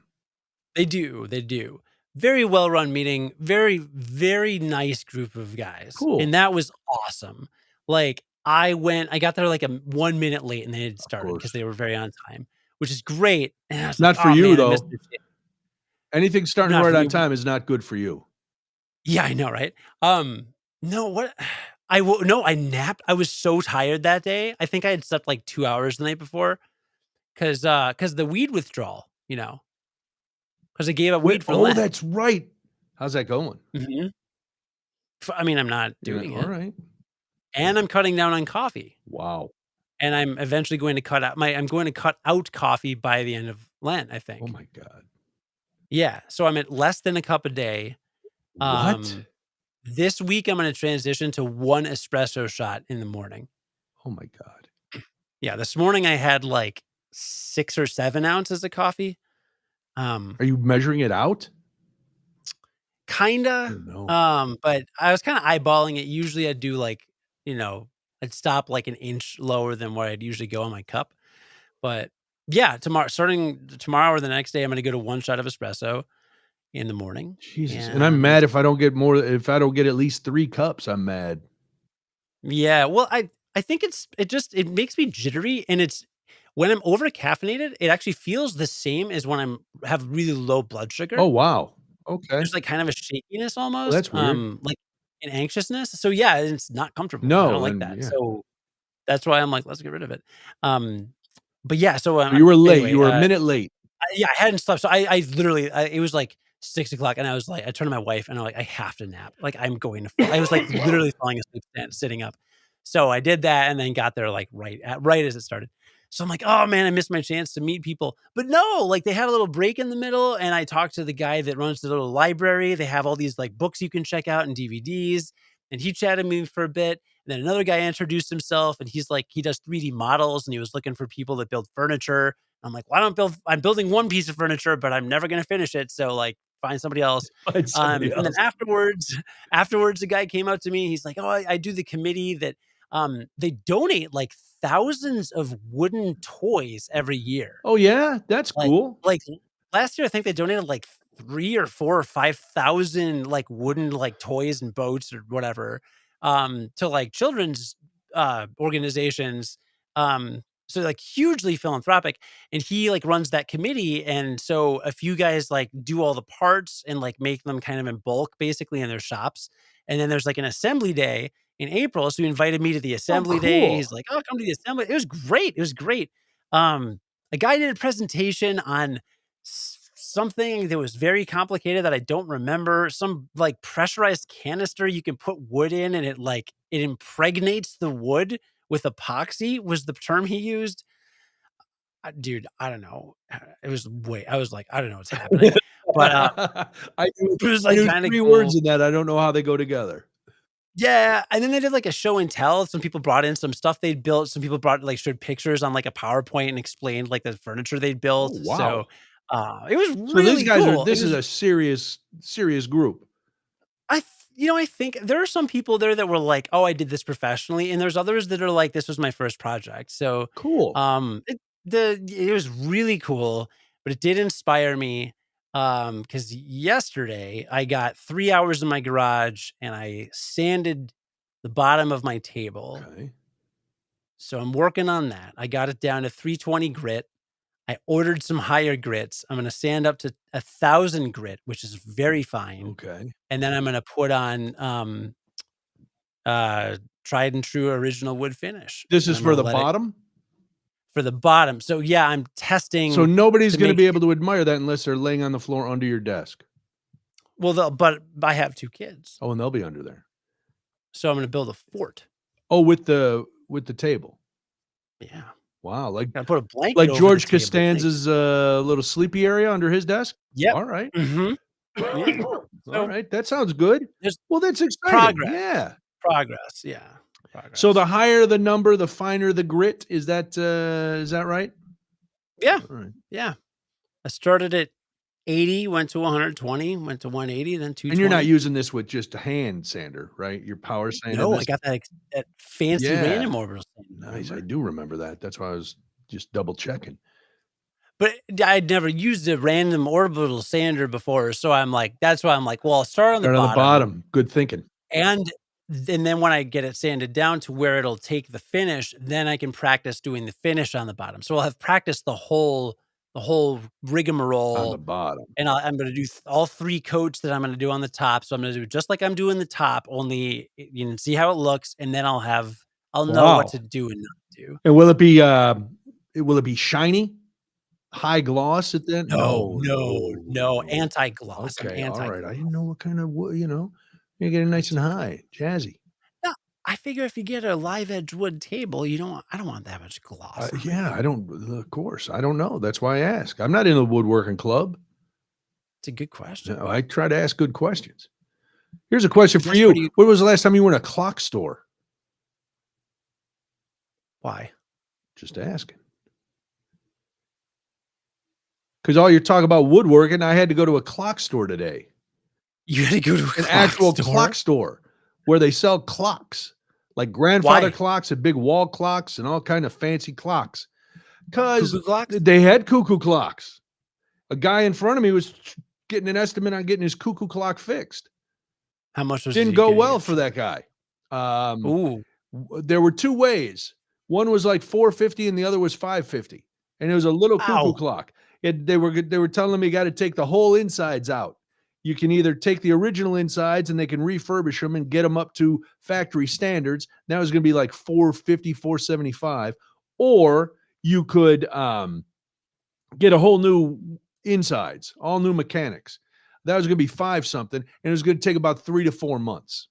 they do. Very well-run meeting, very, very nice group of guys, Cool, and that was awesome. Like, I got there, like, 1 minute late, and they had of started because course. they were very on time, which is great, and I was like, Not for "Oh, you man, I missed though. this shit." Anything starting Not right for on me. time is not good for you. Yeah, I know, right? No, what no, I napped. I was so tired that day. I think I had slept, like, 2 hours the night before. Cause the weed withdrawal, cause I gave up Wait, weed for oh, Lent. that's right. How's that going? Mhm. I mean, I'm not Yeah, doing all it, right. and I'm cutting down on coffee, Wow. and I'm eventually going to I'm going to cut out coffee by the end of Lent, I Oh think. my God. Yeah, so I'm at less than a cup a day. What? This week, I'm gonna transition to 1 espresso shot in the morning. Oh my God. Yeah, this morning I had, like, 6 or 7 ounces of coffee. Um, Are you measuring it out? Kinda, Oh, no. but I was kinda eyeballing it. Usually, I'd do, like, you know, I'd stop, like, an inch lower than where I'd usually go on my cup, but, yeah, starting tomorrow or the next day, I'm gonna go to 1 shot of espresso in the morning, Jesus, and I'm and mad if I don't get at least 3 cups, I'm mad. yeah, well, I think it makes me jittery, and it's when I'm over caffeinated, it actually feels the same as when I'm have really low blood Oh, sugar. wow. Okay. There's, like, kind of a shakiness Well, almost, that's weird. like, an anxiousness. So, yeah, it's not comfortable. I don't No, like and that. yeah. So, that's why I'm like, "Let's get rid of it." Um, but yeah, so, You were late, you anyway, were a minute late. yeah, I hadn't slept, so I literally it was, like, 6 o'clock, and I was like I turned to my wife, and I'm like, "I have to nap, like, I'm going to fall." I was, like, literally falling asleep sitting up. So, I did that and then got there, like, right as it started. So, I'm like, "Oh, man, I missed my chance to meet people." But no, like, they had a little break in the middle, and I talked to the guy that runs the little library. They have all these, like, books you can check out and DVDs, and he chatted with me for a bit. And then another guy introduced himself, and he's like he does 3D models, and he was looking for people that build furniture. I'm like, "Well, I'm building one piece of furniture, but I'm never gonna finish it, so, like, find somebody else." Find somebody And then else. afterwards, the guy came out to me, he's like, "Oh, I do the committee that" they donate, like, thousands of wooden toys every year. Oh, yeah? That's Like cool. like, last year, I think they donated, like, 3 or 4 or 5,000, like, wooden, like, toys and boats or whatever, to, like, children's, organizations, so, like, hugely philanthropic, and he, like, runs that committee, and so a few guys, like, do all the parts and, like, make them kind of in bulk, basically, in their shops, and then there's, like, an assembly day in April, so he invited me to the Oh, assembly day. cool. He's like, "Oh, come to the assembly." It was great, it was great. Um a guy did a presentation on something that was very complicated that I don't remember. Some like pressurized canister you can put wood in and it impregnates the wood with epoxy was the term he used. Dude, I don't know. It was way I was like, I don't know what's happening. But I knew it was I like knew kind of 3 words cool. in that, I don't know how they go together. Yeah, and then they did, like, a show and tell. Some people brought in some stuff they'd built. Some people brought like, showed pictures on, like, a PowerPoint and explained, like, the furniture they'd Oh, built. So, wow. it was So these really guys are cool. It this is was a serious group. I think there are some people there that were like, "Oh, I did this professionally," and there's others that are like, "This was my first project." So, Cool. it was really cool, but it did inspire me, because yesterday I got 3 hours in my garage and I sanded the bottom of my table. Okay. So I'm working on that. I got it down to 320 grit. I ordered some higher grits. I'm gonna sand up to 1,000 grit, which is very fine, Okay. and then I'm gonna put on, tried and true original wood finish, This and is I'm for gonna the let it bottom? for the bottom. So, yeah, I'm So testing nobody's to gonna make be su able to admire that unless they're laying on the floor under your desk. well, but I have 2 kids, Oh, and they'll be under there. so I'm gonna build a fort. Oh, with the table. Yeah. Wow, Gotta put a blanket like over the George table, like Costanza's, little sleepy area under his desk? yep. Alright. Mhm. Yeah. So, Alright, that sounds good. there's Well, that's exciting, progress. yeah. Progress, yeah. So the Progress. higher the number, the finer the grit, is that right? Yeah. Alright. Yeah. I started at 80, went to 120, went to 180, then And you're not 220. using this with just a hand sander, right? You're power sanding No, I this? got that fancy Yeah. random orbital thing, Nice, I remember? do remember that. That's why I was just double checking. But I'd never used a random orbital sander before, so I'm like that's why I'm like, "Well, I'll start on the Start on the bottom, bottom. Good thinking. and then when I get it sanded down to where it'll take the finish, then I can practice doing the finish on the bottom." So I'll have practiced the whole On the rigmarole, bottom. and I'm gonna do all 3 coats that I'm gonna do on the top. So I'm gonna do it just like I'm doing the top, only you know, see how it looks, and then I'll know what to Wow. do and not do. And will it be shiny? High gloss at the end? No, No, no, no, no, no. anti-gloss. I'm Okay, alright. I didn't anti-gloss. know what kind of wood, you're getting nice and high, jazzy. Yeah, I figure if you get a live edge wood table, I don't want that much gloss on it. Yeah, I don't of course, I don't know. That's why I ask. I'm not in the woodworking club. It's a good question. No, I try to ask good questions. Here's a question I for guess where you. do you When was the last time you were in a clock store? why? Just asking. because all you're talking about woodworking, I had to go to a clock store today. You had to go to a An clock actual store? clock store where they sell clocks, like grandfather Why? clocks and big wall clocks and all kind of fancy clocks. Because Cuckoo clocks? they had cuckoo clocks. A guy in front of me was getting an estimate on getting his cuckoo clock fixed. How much was Didn't he go getting well it for for? that guy. Ooh. There were two ways. One was like 450 and the other was 550. And it was a little cuckoo Wow. clock. They were telling me you got to take the whole insides out. You can either take the original insides and they can refurbish them and get them up to factory standards. That was going to be like 450, 475. Or you could get a whole new insides, all new mechanics. That was going to be 5 something, and it was going to take about 3 to 4 months.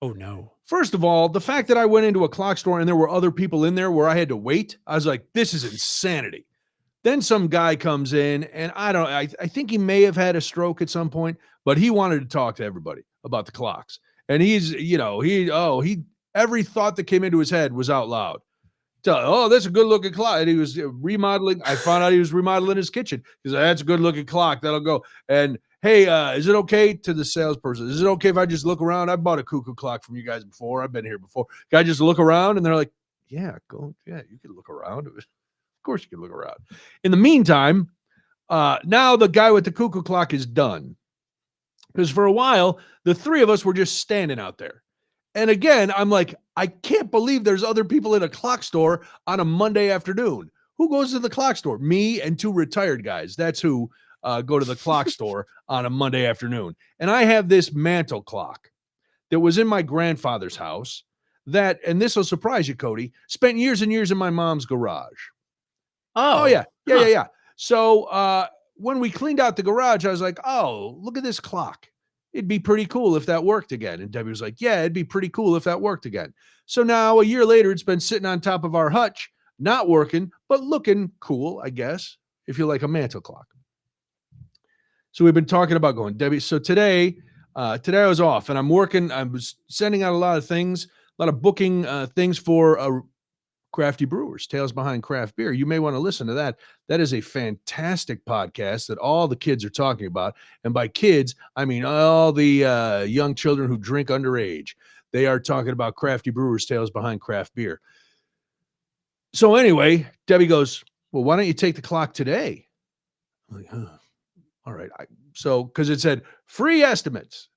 Oh, no. First of all, the fact that I went into a clock store and there were other people in there where I had to wait, I was like, this is insanity. Then some guy comes in, and I think he may have had a stroke at some point, but he wanted to talk to everybody about the clocks. And he every thought that came into his head was out loud. Oh, that's a good looking clock. And he was remodeling. I found out he was remodeling his kitchen. He's like, that's a good looking clock. That'll go. And hey, is it okay to the salesperson? Is it okay if I just look around? I bought a cuckoo clock from you guys before. I've been here before. Can I just look around? And they're like, yeah, go. Yeah, you can look around. Of course you can look around. In the meantime, now the guy with the cuckoo clock is done. Because for a while, the three of us were just standing out there. And again, I'm like, I can't believe there's other people in a clock store on a Monday afternoon. Who goes to the clock store? Me and 2 retired guys. That's who go to the clock store on a Monday afternoon. And I have this mantle clock that was in my grandfather's house that, and this will surprise you, Cody, spent years and years in my mom's garage. Oh, yeah. Yeah. So when we cleaned out the garage, I was like, oh, look at this clock. It'd be pretty cool if that worked again. And Debbie was like, yeah, it'd be pretty cool if that worked again. So now a year later, it's been sitting on top of our hutch, not working, but looking cool, I guess, if you like a mantle clock. So we've been talking about going, Debbie. So today I was off and I'm working. I was sending out a lot of things, a lot of booking things for Crafty Brewers, Tales Behind Craft Beer. You may want to listen to that. That is a fantastic podcast that all the kids are talking about. And by kids, I mean all the young children who drink underage. They are talking about Crafty Brewers, Tales Behind Craft Beer. So anyway, Debbie goes, well, why don't you take the clock today? I'm like, all right. So, because it said free estimates,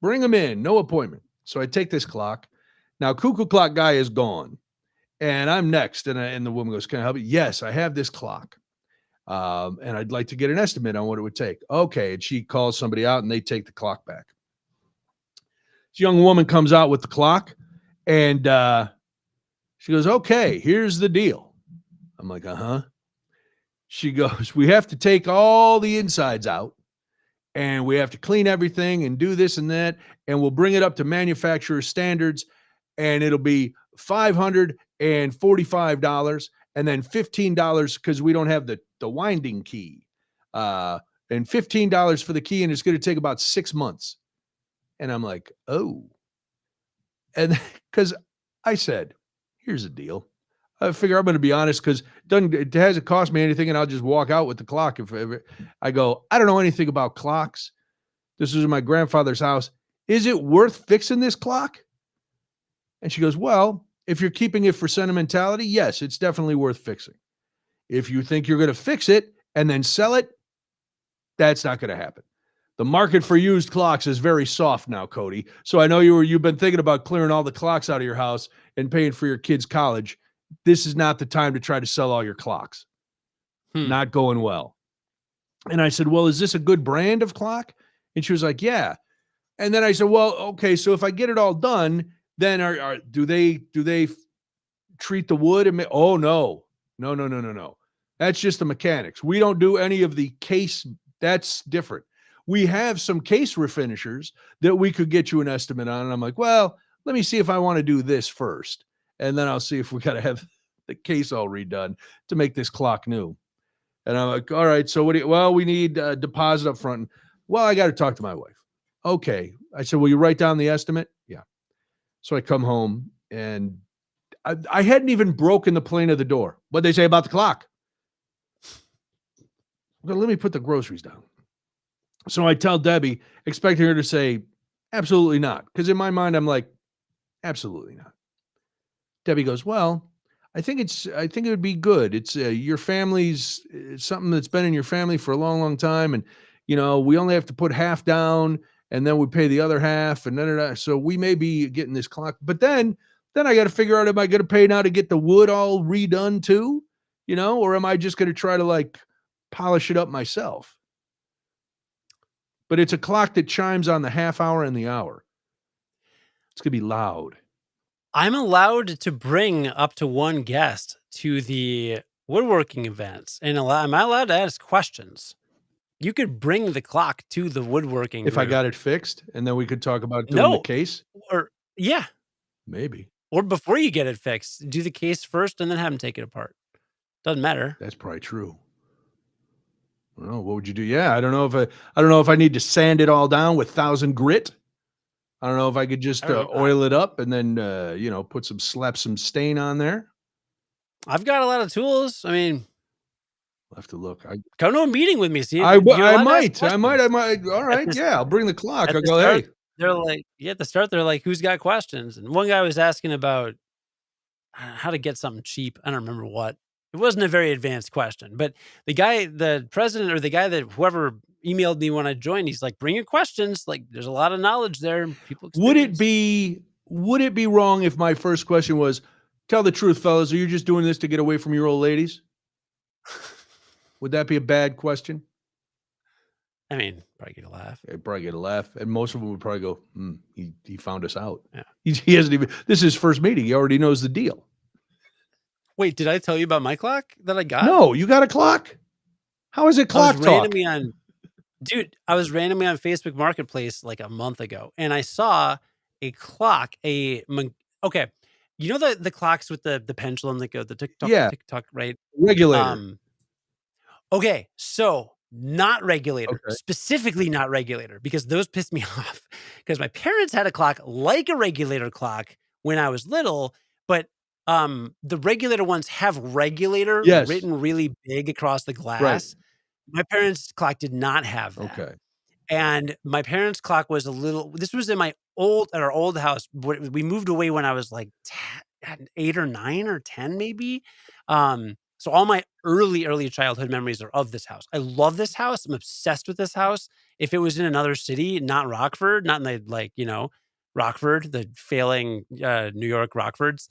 bring them in, no appointment. So I take this clock. Now, cuckoo clock guy is gone. And I'm next. And the woman goes, can I help you? Yes, I have this clock. And I'd like to get an estimate on what it would take. Okay. And she calls somebody out and they take the clock back. This young woman comes out with the clock and she goes, okay, here's the deal. I'm like, uh-huh. She goes, we have to take all the insides out and we have to clean everything and do this and that. And we'll bring it up to manufacturer standards and it'll be $545 and then $15 because we don't have the winding key and $15 for the key. And it's going to take about 6 months. And I'm like, oh, and because I said, here's the deal. I figure I'm going to be honest because it hasn't cost me anything and I'll just walk out with the clock. If I go, I don't know anything about clocks. This was in my grandfather's house. Is it worth fixing this clock? And she goes, well, if you're keeping it for sentimentality, yes, it's definitely worth fixing. If you think you're going to fix it and then sell it, that's not going to happen. The market for used clocks is very soft now, Cody. So I know you've been thinking about clearing all the clocks out of your house and paying for your kids' college. This is not the time to try to sell all your clocks. Not going well. And I said, well, is this a good brand of clock? And she was like, yeah. And then I said, well, okay, so if I get it all done, then do they treat the wood and oh no. That's just the mechanics. We don't do any of the case. That's different. We have some case refinishers that we could get you an estimate on. And I'm like, well, let me see if I want to do this first. And then I'll see if we got to have the case all redone to make this clock new. And I'm like, all right, so we need a deposit up front. Well, I got to talk to my wife. Okay. I said, will you write down the estimate? Yeah. So I come home and I hadn't even broken the plane of the door. What'd they say about the clock? Well, let me put the groceries down. So I tell Debbie, expecting her to say, absolutely not. Because in my mind, I'm like, absolutely not. Debbie goes, well, I think it would be good. It's your family's it's something that's been in your family for a long, long time. And, we only have to put half down and then we pay the other half. And then, so we may be getting this clock. But then I got to figure out, am I going to pay now to get the wood all redone too? Or am I just going to try to like polish it up myself? But it's a clock that chimes on the half hour and the hour. It's going to be loud. I'm allowed to bring up to one guest to the woodworking events, and am I allowed to ask questions? You could bring the clock to the woodworking If I group. got it fixed, and then we could talk about doing the No, case? or yeah, Maybe. or before you get it fixed, do the case first and then have them take it apart. Doesn't matter. That's probably true. I don't know. What would you do? Yeah, I don't know if I need to sand it all down with 1,000 grit. I don't know if I could just I don't know. oil it up and then slap some stain on there. I've got a lot of tools. I mean, I'll have to look. come to a meeting with me. See, I you're allowed to ask might. questions. All At right. this Yeah, I'll bring the clock. at I'll the go, start, hey. they're like, yeah, at the start, they're like, "Who's got questions?" And one guy was asking about how to get something cheap. I don't remember what. It wasn't a very advanced question, but the president or the guy that whoever emailed me when I joined, he's like, "Bring your questions. Like, there's a lot of knowledge there and people Would it experience." be wrong if my first question was, tell the truth, fellas, are you just doing this to get away from your old ladies? Would that be a bad question? I mean, probably get a laugh. I'd probably get a laugh, and most of them would probably go, he found us out. Yeah. He hasn't even, this is his first meeting. He already knows the deal. Wait, did I tell you about my clock that I got? No, you got a clock? How is it I was clock talk? randomly on I was randomly on Facebook Marketplace like a month ago, and I saw a clock, okay. You know the clocks with the pendulum that go the tick tock, Yeah, tick tock, right? regulator. Um, okay, so not regulator, Okay. specifically not regulator, because those pissed me off. Because my parents had a clock like a regulator clock when I was little, but the regulator ones have regulator Yes. written really big across the Right. glass. My parents' clock did not have that. Okay. And my parents' clock was this was in at our old house. We moved away when I was like 8 or 9 or 10 maybe. So all my early childhood memories are of this house. I love this house. I'm obsessed with this house. If it was in another city, not Rockford, not in the Rockford, the failing New York Rockfords,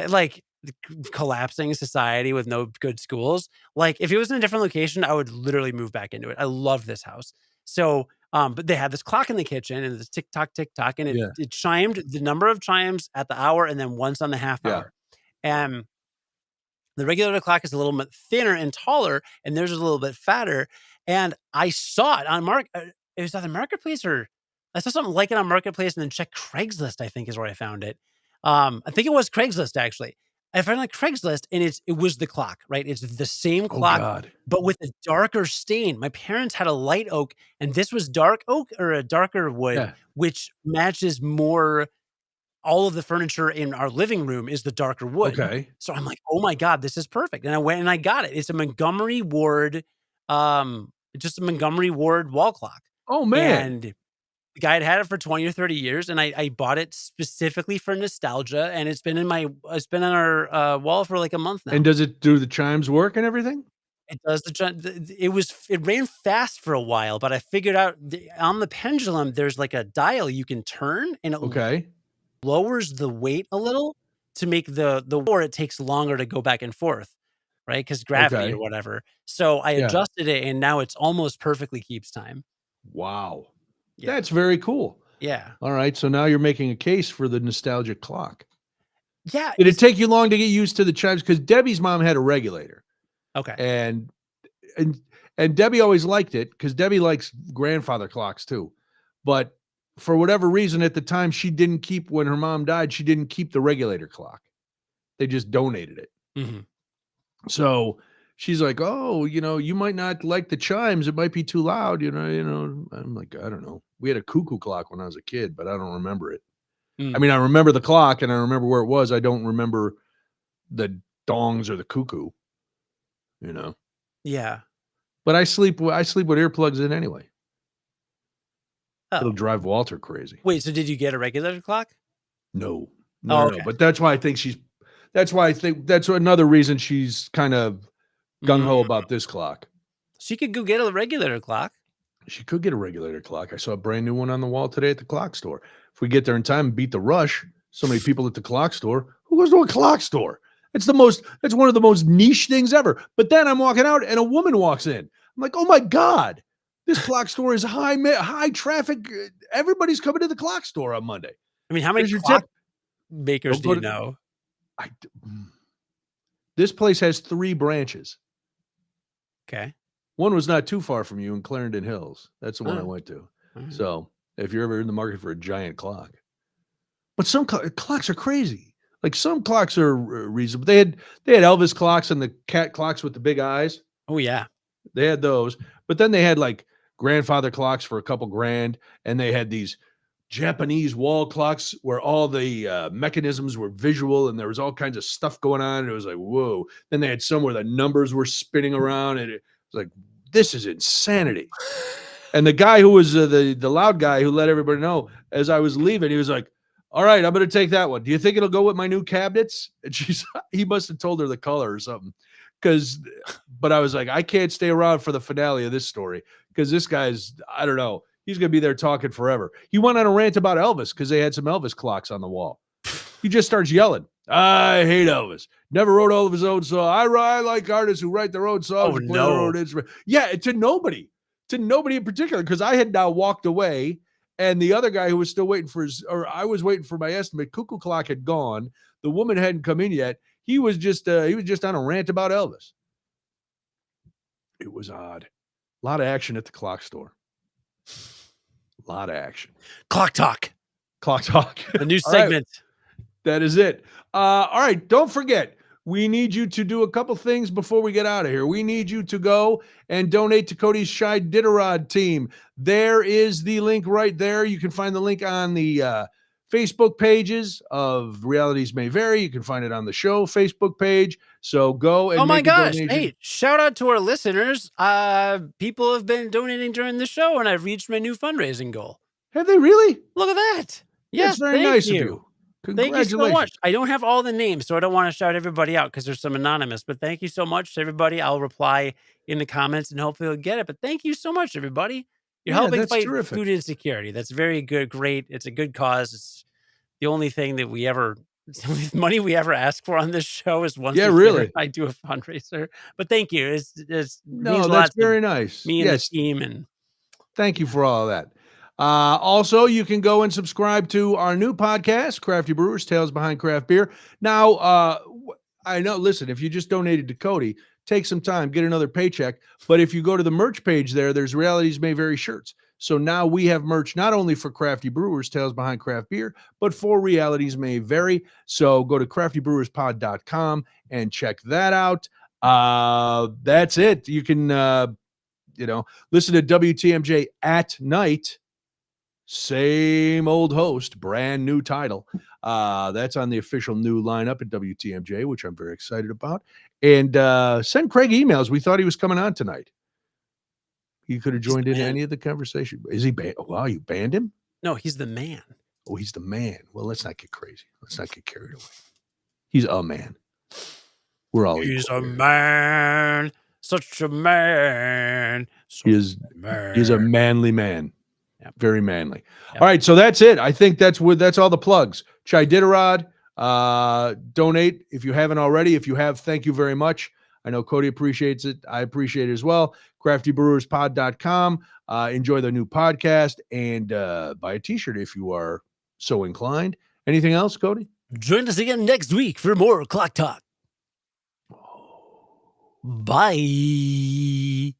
like the collapsing society with no good schools. Like if it was in a different location, I would literally move back into it. I love this house. So, but they had this clock in the kitchen and this tick tock, and Yeah. it chimed the number of chimes at the hour and then once on the half Yeah. hour. And the regular clock is a little bit thinner and taller, and theirs is a little bit fatter. And I saw it on it was either Marketplace or I saw something like it on Marketplace, and then checked Craigslist. I think is where I found it. I think it was Craigslist actually. I found it on Craigslist, and it was the clock, right? It's the same Oh clock, God. but with a darker stain. My parents had a light oak, and this was dark oak or a darker wood, Yeah. which matches more all of the furniture in our living room is the darker wood. Okay. So I'm like, "Oh my god, this is perfect." And I went and I got it. It's a Montgomery Ward, just a Montgomery Ward wall clock. Oh man. And the guy had it for 20 or 30 years, and I bought it specifically for nostalgia, and it's been on our, wall for like a month now. And does it do the chimes work and everything? It does it ran fast for a while, but I figured out on the pendulum, there's like a dial you can turn, and it Okay. lowers the weight a little to make the war it takes longer to go back and forth, right? Because gravity or Okay. whatever. So I Yeah. adjusted it, and now it's almost perfectly keeps time. Wow. Yeah. That's very cool. Yeah. All right. So now you're making a case for the nostalgic clock. Yeah, Did it take you long to get used to the chimes? Because Debbie's mom had a regulator, okay. and and and Debbie always liked it because Debbie likes grandfather clocks too. But for whatever reason, at the time, she didn't keep when her mom died. She didn't keep the regulator clock. They just donated it. Mhm. So she's like, "Oh, you might not like the chimes. It might be too loud." I'm like, I don't know. We had a cuckoo clock when I was a kid, but I don't remember it. I Mm. mean, I remember the clock and I remember where it was. I don't remember the dongs or the cuckoo. You know. Yeah. But I sleep with earplugs in anyway. It'll Oh, drive Walter crazy. wait. So did you get a regular clock? No. Oh, No. okay. But that's why I think that's another reason she's kind of gung ho Mm. about this clock. She could go get a regular clock. She could get a regulator clock. I saw a brand new one on the wall today at the clock store. If we get there in time and beat the rush, so many people at the clock store. Who goes to a clock store? It's one of the most niche things ever. But then I'm walking out and a woman walks in. I'm like, oh my God, this clock store is high traffic. Everybody's coming to the clock store on Monday. I mean, how many There's your tip. clock makers Don't do go you to know? I, this place has 3 branches. Okay. One was not too far from you in Clarendon Hills. That's the one I Oh, went to. all right. So if you're ever in the market for a giant clock, but some clocks are crazy. Like some clocks are reasonable. They had Elvis clocks and the cat clocks with the big eyes. Oh, yeah. They had those, but then they had like grandfather clocks for a couple grand, and they had these Japanese wall clocks where all the mechanisms were visual and there was all kinds of stuff going on. And it was like, whoa. Then they had some where the numbers were spinning around, and it was like, this is insanity. And the guy who was the loud guy who let everybody know, as I was leaving, he was like, all right, I'm going to take that one. Do you think it'll go with my new cabinets? And he must have told her the color or something. But I was like, I can't stay around for the finale of this story because this guy's, I don't know, he's going to be there talking forever. He went on a rant about Elvis because they had some Elvis clocks on the wall. He just starts yelling, I hate Elvis. Never wrote all of his own songs. I like artists who write their own songs Oh, and play their no. own instrument. Yeah, to nobody in particular, because I had now walked away and the other guy who was still waiting for I was waiting for my estimate. Cuckoo clock had gone. The woman hadn't come in yet. He was just on a rant about Elvis. It was odd. A lot of action at the clock store. A lot of action. Clock talk. Clock talk. The new All right. segment. That is it. All right. Don't forget, we need you to do a couple things before we get out of here. We need you to go and donate to Cody's Shy Diderod team. There is the link right there. You can find the link on the Facebook pages of Realities May Vary. You can find it on the show Facebook page. So go and Oh my make a gosh. donation. Hey, shout out to our listeners. People have been donating during the show and I've reached my new fundraising goal. Have they really? Look at that. Yes, Yes, very thank nice you. of you. Thank you so Congratulations. much. I don't have all the names, so I don't want to shout everybody out because there's some anonymous, but thank you so much to everybody. I'll reply in the comments and hopefully you'll get it. But thank you so much, everybody. You're Yeah, helping that's fight terrific. food insecurity. That's very good, great. It's a good cause. It's the only thing that it's the only money we ever ask for on this show is once Yeah, a year really. I do a fundraiser. But thank you. It means No, a that's lot to very nice. me and Yes. the team. And Thank you for all of that. Also, you can go and subscribe to our new podcast, Crafty Brewers, Tales Behind Craft Beer. Now, I know, listen, if you just donated to Cody, take some time, get another paycheck. But if you go to the merch page there's Realities May Vary shirts. So now we have merch not only for Crafty Brewers, Tales Behind Craft Beer, but for Realities May Vary. So go to craftybrewerspod.com and check that out. That's it. You can listen to WTMJ at night. Same old host, brand new title. That's on the official new lineup at WTMJ, which I'm very excited about. And send Craig emails. We thought he was coming on tonight. He could have joined in any of the conversation. Is he banned? Wow, you banned him? no, he's the man. Oh, he's the man. Well, let's not get crazy. Let's not get carried away. He's a man. We're all He's equal a here. man, such a man. He's a manly man. Yep. Very manly. Yep. All right, so that's it. I think that's all the plugs. Chai Diderod, donate if you haven't already. If you have, thank you very much. I know Cody appreciates it. I appreciate it as well. CraftyBrewersPod.com. Enjoy the new podcast and buy a t-shirt if you are so inclined. Anything else, Cody? Join us again next week for more Clock Talk. Bye.